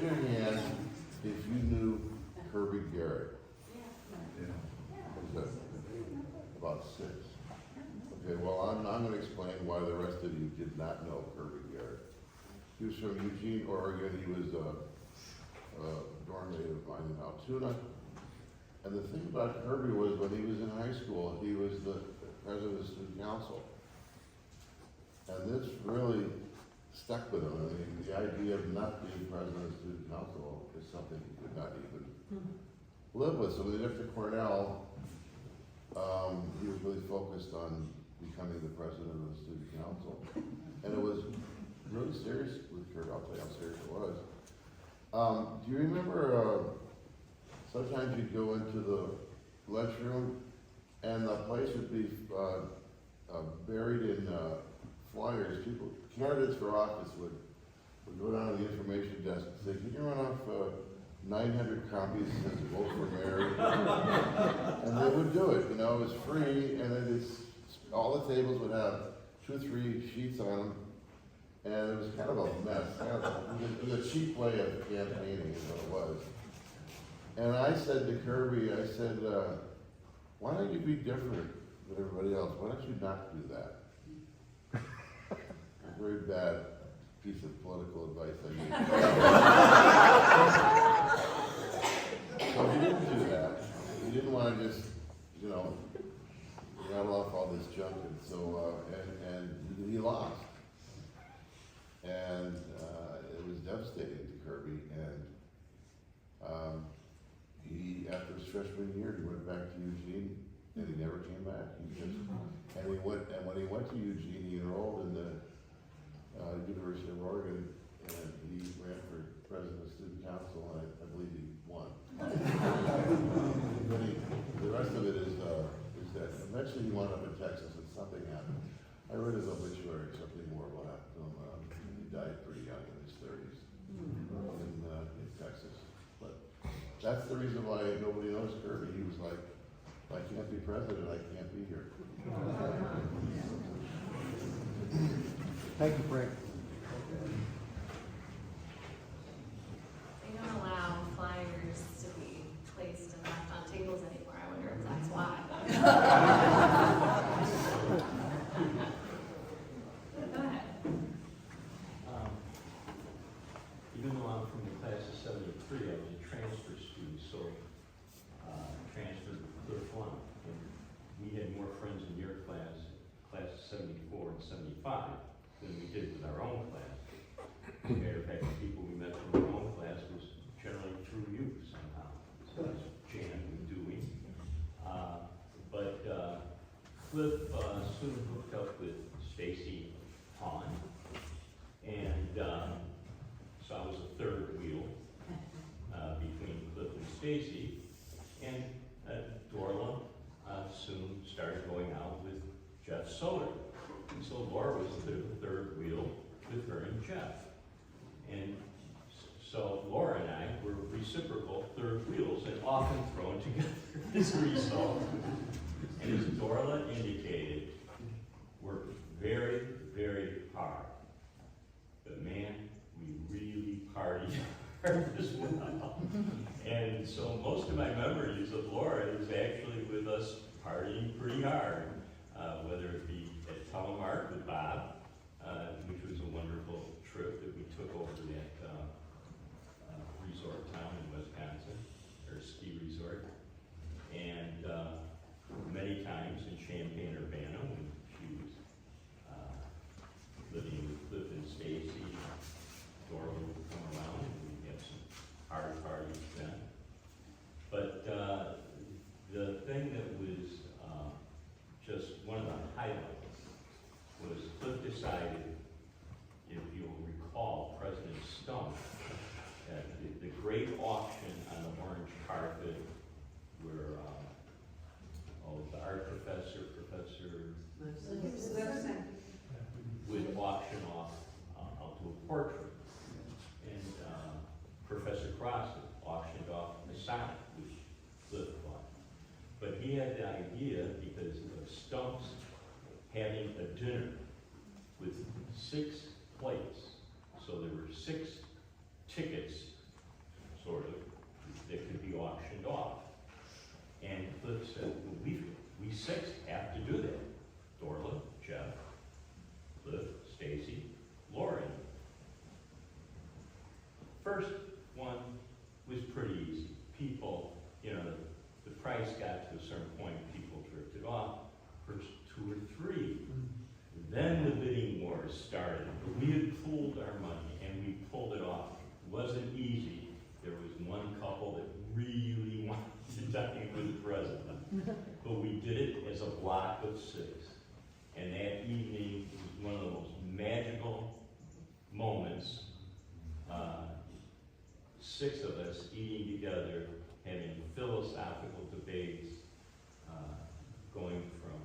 Speaker 6: your hand if you knew Kirby Garrett. What is that? About 6. Okay, well, I'm gonna explain why the rest of you did not know Kirby Garrett. He was from Eugene, Oregon. He was a dorm mate of mine in Altoona. And the thing about Kirby was when he was in high school, he was the president of the student council. And this really stuck with him. I mean, the idea of not being president of the student council is something he could not even live with. So when he left to Cornell, he was really focused on becoming the president of the student council. And it was really serious with Kirby. I'll tell you how serious it was. Do you remember, sometimes you'd go into the lunchroom and the place would be buried in flyers. People, candidates for office would go down to the information desk and say, "Can you run off 900 copies of Vote for Mayor?" And they would do it, you know, it was free, and it is, all the tables would have 2 or 3 sheets on them. And it was kind of a mess. It was a cheap way of campaigning, is what it was. And I said to Kirby, I said, "Why don't you be different than everybody else? Why don't you not do that?" A very bad piece of political advice I gave. So he didn't do that. He didn't want to just, you know, rattle off all this junk, and so, and he lost. And it was devastating to Kirby, and he, after his freshman year, he went back to Eugene, and he never came back. He just, and when he went to Eugene, he enrolled in the University of Oregon, and he ran for president of the student council, and I believe he won. But the rest of it is that eventually he wound up in Texas, and something happened. I read his obituary, something horrible happened to him. He died pretty young, in his 30s, in Texas. But that's the reason why nobody knows Kirby. He was like, "I can't be president, I can't be here."
Speaker 9: Thank you, Frank.
Speaker 1: They don't allow flyers to be placed and left on tables anymore. I
Speaker 14: Cliff soon hooked up with Stacy Hahn, and so I was a third wheel between Cliff and Stacy, and Dorla soon started going out with Jeff Soder. And so Laura was the third wheel with her and Jeff. And so Laura and I were reciprocal third wheels and often thrown together as a result. And as Dorla indicated, worked very, very hard. But man, we really partied hard as well. And so most of my memories of Laura is actually with us partying pretty hard, whether it be at Telemark with Bob, which was a wonderful trip that we took over that resort town in Wisconsin, or ski resort, and many times in Champaign-Urbana when she was living with Cliff and Stacy. Dora would come around and we'd have some hard parties then. But the thing that was just one of the highlights was Cliff decided, if you'll recall, President Stump, at the great auction on the orange carpet where the art professor would auction off out to a portrait. And Professor Cross auctioned off the sonnet, which Cliff bought. But he had the idea, because of Stump's having a dinner with 6 plates, so there were 6 tickets, sort of, that could be auctioned off. And Cliff said, well, we 6 have to do that. Dorla, Jeff, Cliff, Stacy, Lauren. First one was pretty easy. People, the price got to a certain point, people drifted off. First 2 or 3. Then the bidding wars started. We had pooled our money and we pulled it off. It wasn't easy. There was one couple that really wanted to dine with the president. But we did it as a block of 6. And that evening was one of the most magical moments. 6 of us eating together, having philosophical debates, going from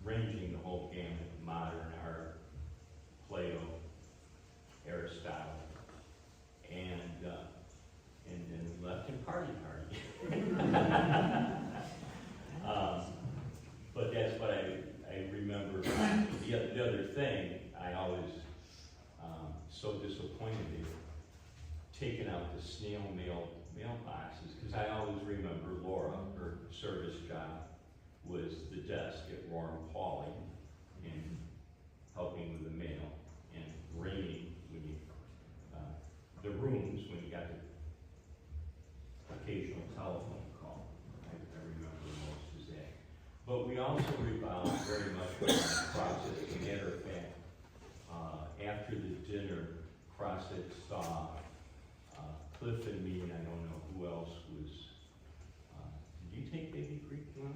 Speaker 14: ranging the whole gamut, modern art, Plato, Aristotle, and then we left and party. But that's what I remember. The other thing, I always so disappointed they taken out the snail mailboxes, because I always remember Laura, her service job was the desk at Roar and Pauley, and helping with the mail, and ringing when you, the rooms when you got the occasional telephone call. I remember most is that. But we also revolved very much around the process. As a matter of fact, after the dinner, Crosset saw Cliff and me, and I don't know who else was. Did you take Baby Creek, John?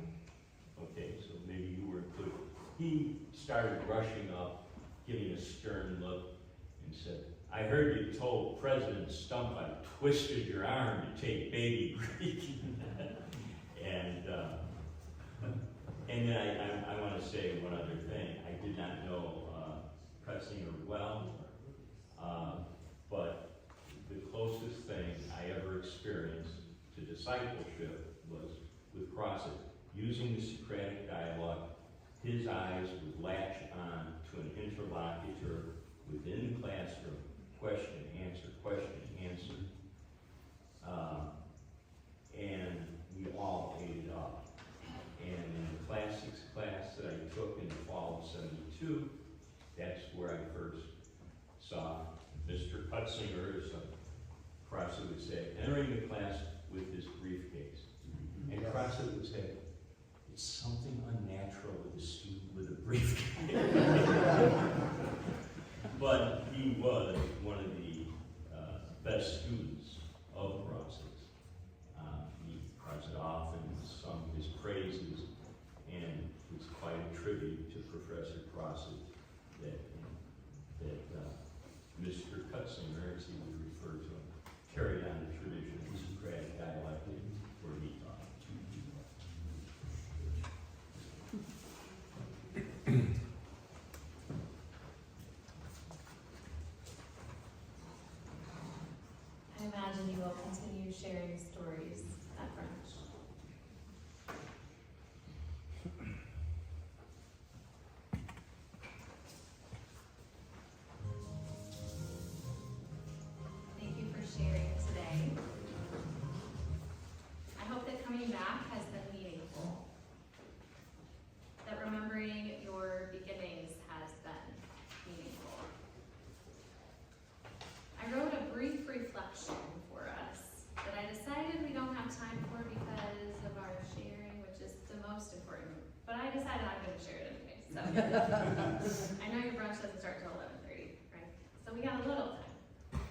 Speaker 14: Okay, so maybe you were included. He started rushing up, giving a stern look, and said, I heard you told President Stump I twisted your arm to take Baby Creek. And then I want to say one other thing. I did not know Cutzinger well, but the closest thing I ever experienced to discipleship was with Crosset. Using the Socratic dialogue, his eyes would latch on to an interlocutor within the classroom, question, answer, and we all ate it up. And in the classics class that I took in the fall of '72, that's where I first saw Mr. Cutzinger, as Crosset would say, entering the class with his briefcase. And Crosset would say, it's something unnatural with a student with a briefcase. But he was one of the best students of Crosset's. Crosset often sung his praises and would tribute to Professor Crosset that Mr. Cutzinger, as he would refer to him, carried on the tradition of Socratic dialect where he taught.
Speaker 1: I imagine you will continue sharing stories at brunch. Thank you for sharing today. I hope that coming back has been meaningful. That remembering your beginnings has been meaningful. I wrote a brief reflection for us that I decided we don't have time for because of our sharing, which is the most important. But I decided I'm going to share it anyway. So I know your brunch doesn't start till 11:30, right? So we got a little time.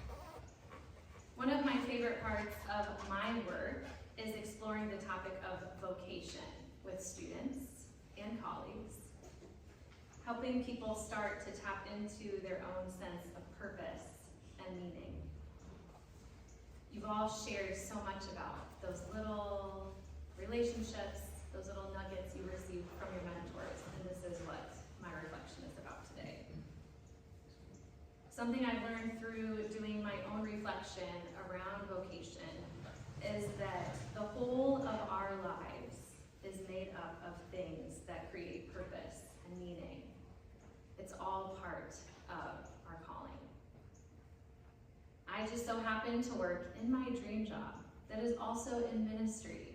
Speaker 1: One of my favorite parts of my work is exploring the topic of vocation with students and colleagues, helping people start to tap into their own sense of purpose and meaning. You've all shared so much about those little relationships, those little nuggets you received from your mentors, and this is what my reflection is about today. Something I've learned through doing my own reflection around vocation is that the whole of our lives is made up of things that create purpose and meaning. It's all part of our calling. I just so happen to work in my dream job that is also in ministry.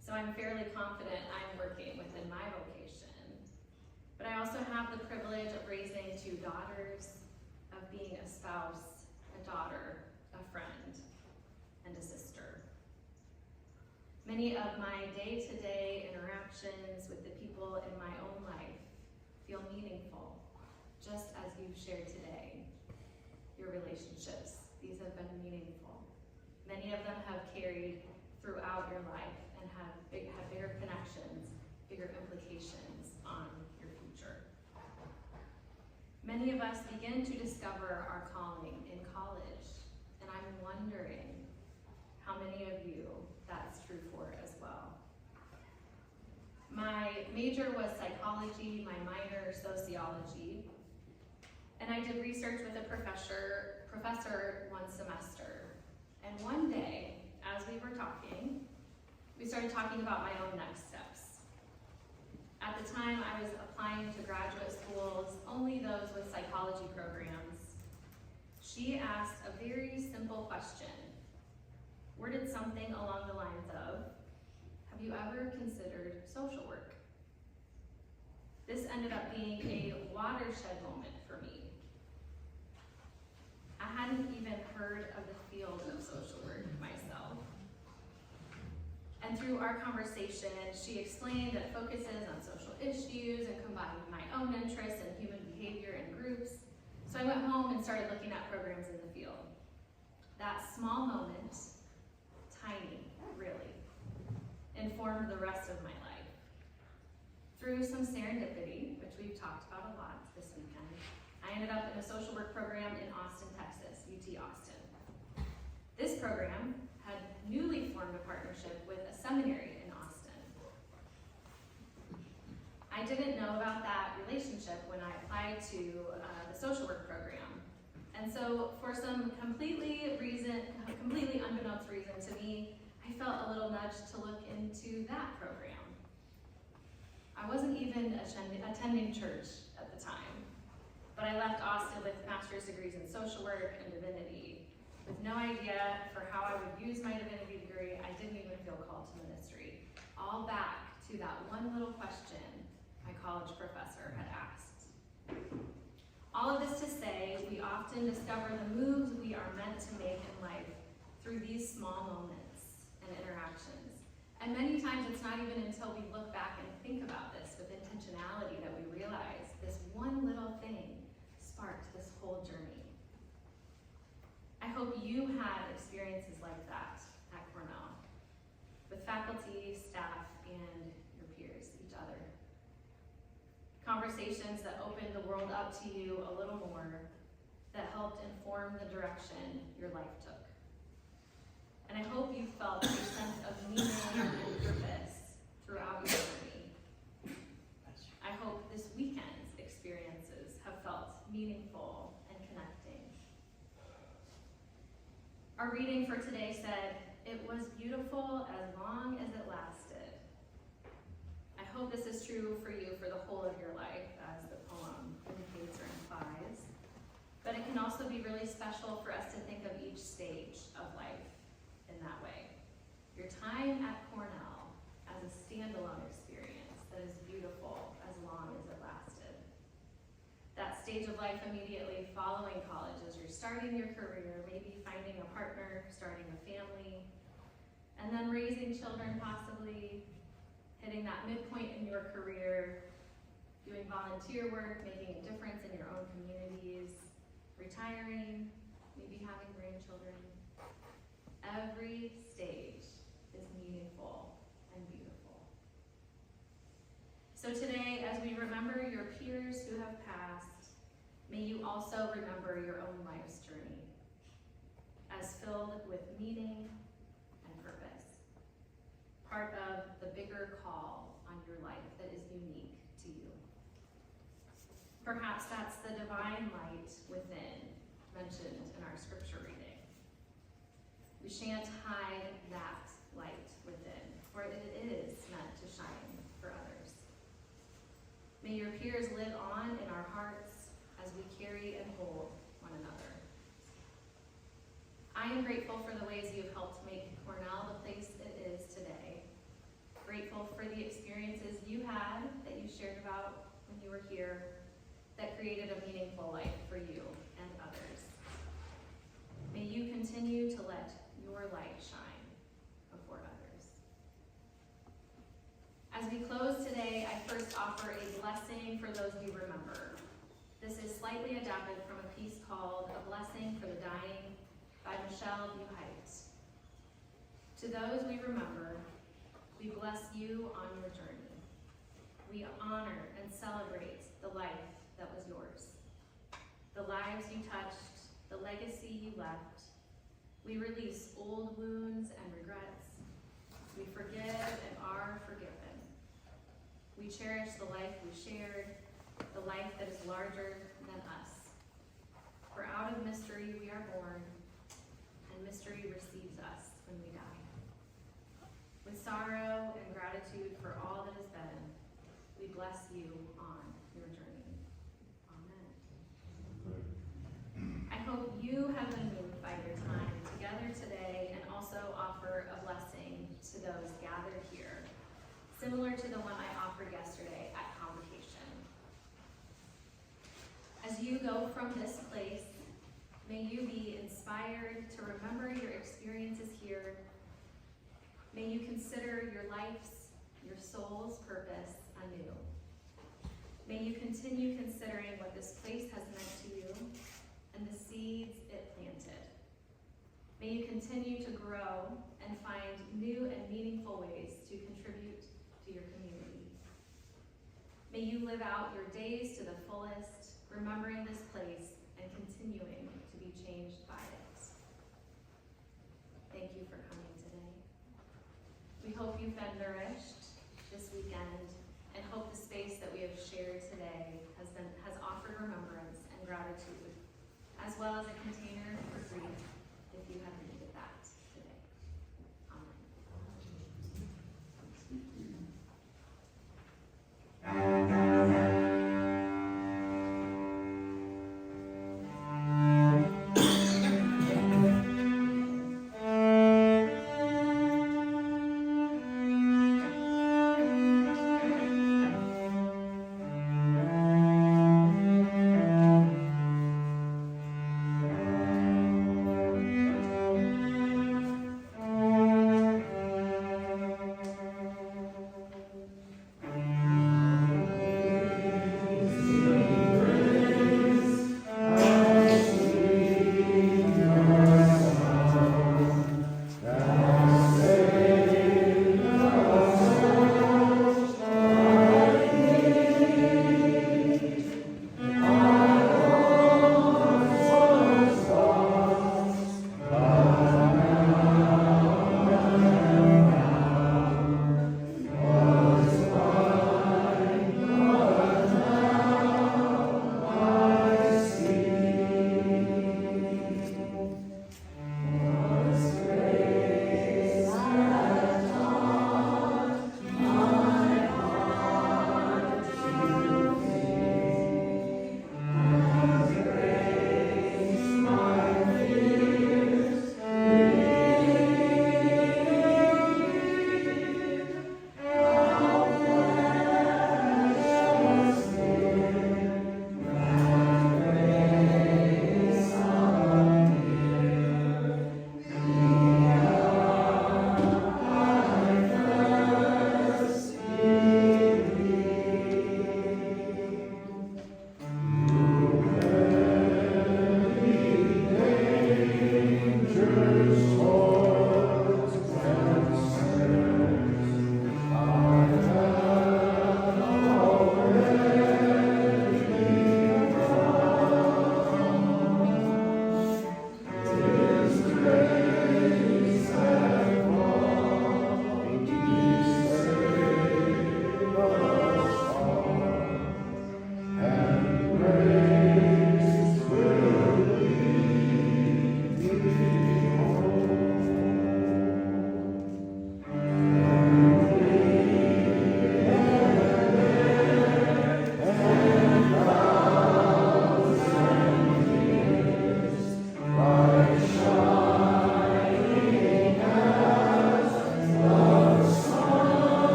Speaker 1: So I'm fairly confident I'm working within my vocation. But I also have the privilege of raising 2 daughters, of being a spouse, a daughter, a friend, and a sister. Many of my day-to-day interactions with the people in my own life feel meaningful, just as you've shared today. Your relationships, these have been meaningful. Many of them have carried throughout your life and have bigger connections, bigger implications on your future. Many of us begin to discover our calling in college, and I'm wondering how many of you that's true for as well. My major was psychology, my minor sociology, and I did research with a professor one semester. And one day, as we were talking, we started talking about my own next steps. At the time, I was applying to graduate schools, only those with psychology programs. She asked a very simple question, worded something along the lines of, have you ever considered social work? This ended up being a watershed moment for me. I hadn't even heard of the field of social work myself. And through our conversation, she explained that it focuses on social issues and combined my own interests in human behavior and groups. So I went home and started looking at programs in the field. That small moment, tiny, really, informed the rest of my life. Through some serendipity, which we've talked about a lot this weekend, I ended up in a social work program in Austin, Texas, UT Austin. This program had newly formed a partnership with a seminary in Austin. I didn't know about that relationship when I applied to the social work program. And so for some completely unbeknownst reason to me, I felt a little nudge to look into that program. I wasn't even attending church at the time, but I left Austin with master's degrees in social work and divinity. With no idea for how I would use my divinity degree, I didn't even feel called to ministry. All back to that one little question my college professor had asked. All of this to say, we often discover the moves we are meant to make in life through these small moments and interactions. And many times it's not even until we look back and think about this with intentionality that we realize this one little thing sparked this whole journey. I hope you had experiences like that at Cornell, with faculty, staff, and your peers, each other. conversations that opened the world up to you a little more, that helped inform the direction your life took. And I hope you felt a sense of meaning and purpose throughout your journey. I hope this weekend's experiences have felt meaningful and connecting. Our reading for today said, "It was beautiful as long as it lasted." I hope this is true for you for the whole of your life, as the poem indicates or implies. But it can also be really special for us to think of each stage of life in that way. Your time at Cornell as a standalone experience that is beautiful as long as it lasted. That stage of life immediately following college as you're starting your career, maybe finding a partner, starting a family, and then raising children possibly, hitting that midpoint in your career, doing volunteer work, making a difference in your own communities, retiring, maybe having grandchildren. Every stage is meaningful and beautiful. So today, as we remember your peers who have passed, may you also remember your own life's journey as filled with meaning and purpose, part of the bigger call on your life that is unique to you. Perhaps that's the divine light within, mentioned in our scripture reading. We shan't hide that light within, for it is meant to shine for others. May your peers live on in our hearts as we carry and hold one another. I am grateful for the ways you have helped make Cornell the place it is today. Grateful for the experiences you had that you shared about when you were here that created a meaningful life for you and others. May you continue to let your light shine before others. As we close today, I first offer a blessing for those we remember. This is slightly adapted from a piece called "A Blessing for the Dying" by Michelle Buhite. To those we remember, we bless you on your journey. We honor and celebrate the life that was yours, the lives you touched, the legacy you left. We release old wounds and regrets. We forgive and are forgiven. We cherish the life we shared, the life that is larger than us. For out of mystery we are born, and mystery receives us when we die. With sorrow and gratitude for all that has been, we bless you on your journey. Amen. I hope you have been moved by your time together today and also offer a blessing to those gathered here, similar to the one I offered yesterday at convocation. As you go from this place, may you be inspired to remember your experiences here. May you consider your life's, your soul's purpose anew. May you continue considering what this place has meant to you and the seeds it planted. May you continue to grow and find new and meaningful ways to contribute to your community. May you live out your days to the fullest, remembering this place and continuing to be changed by it. Thank you for coming today. We hope you've been nourished this weekend and hope the space that we have shared today has offered remembrance and gratitude, as well as a container for grief if you have needed that today. Amen.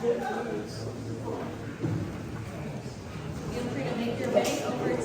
Speaker 1: Feel free to make your way over to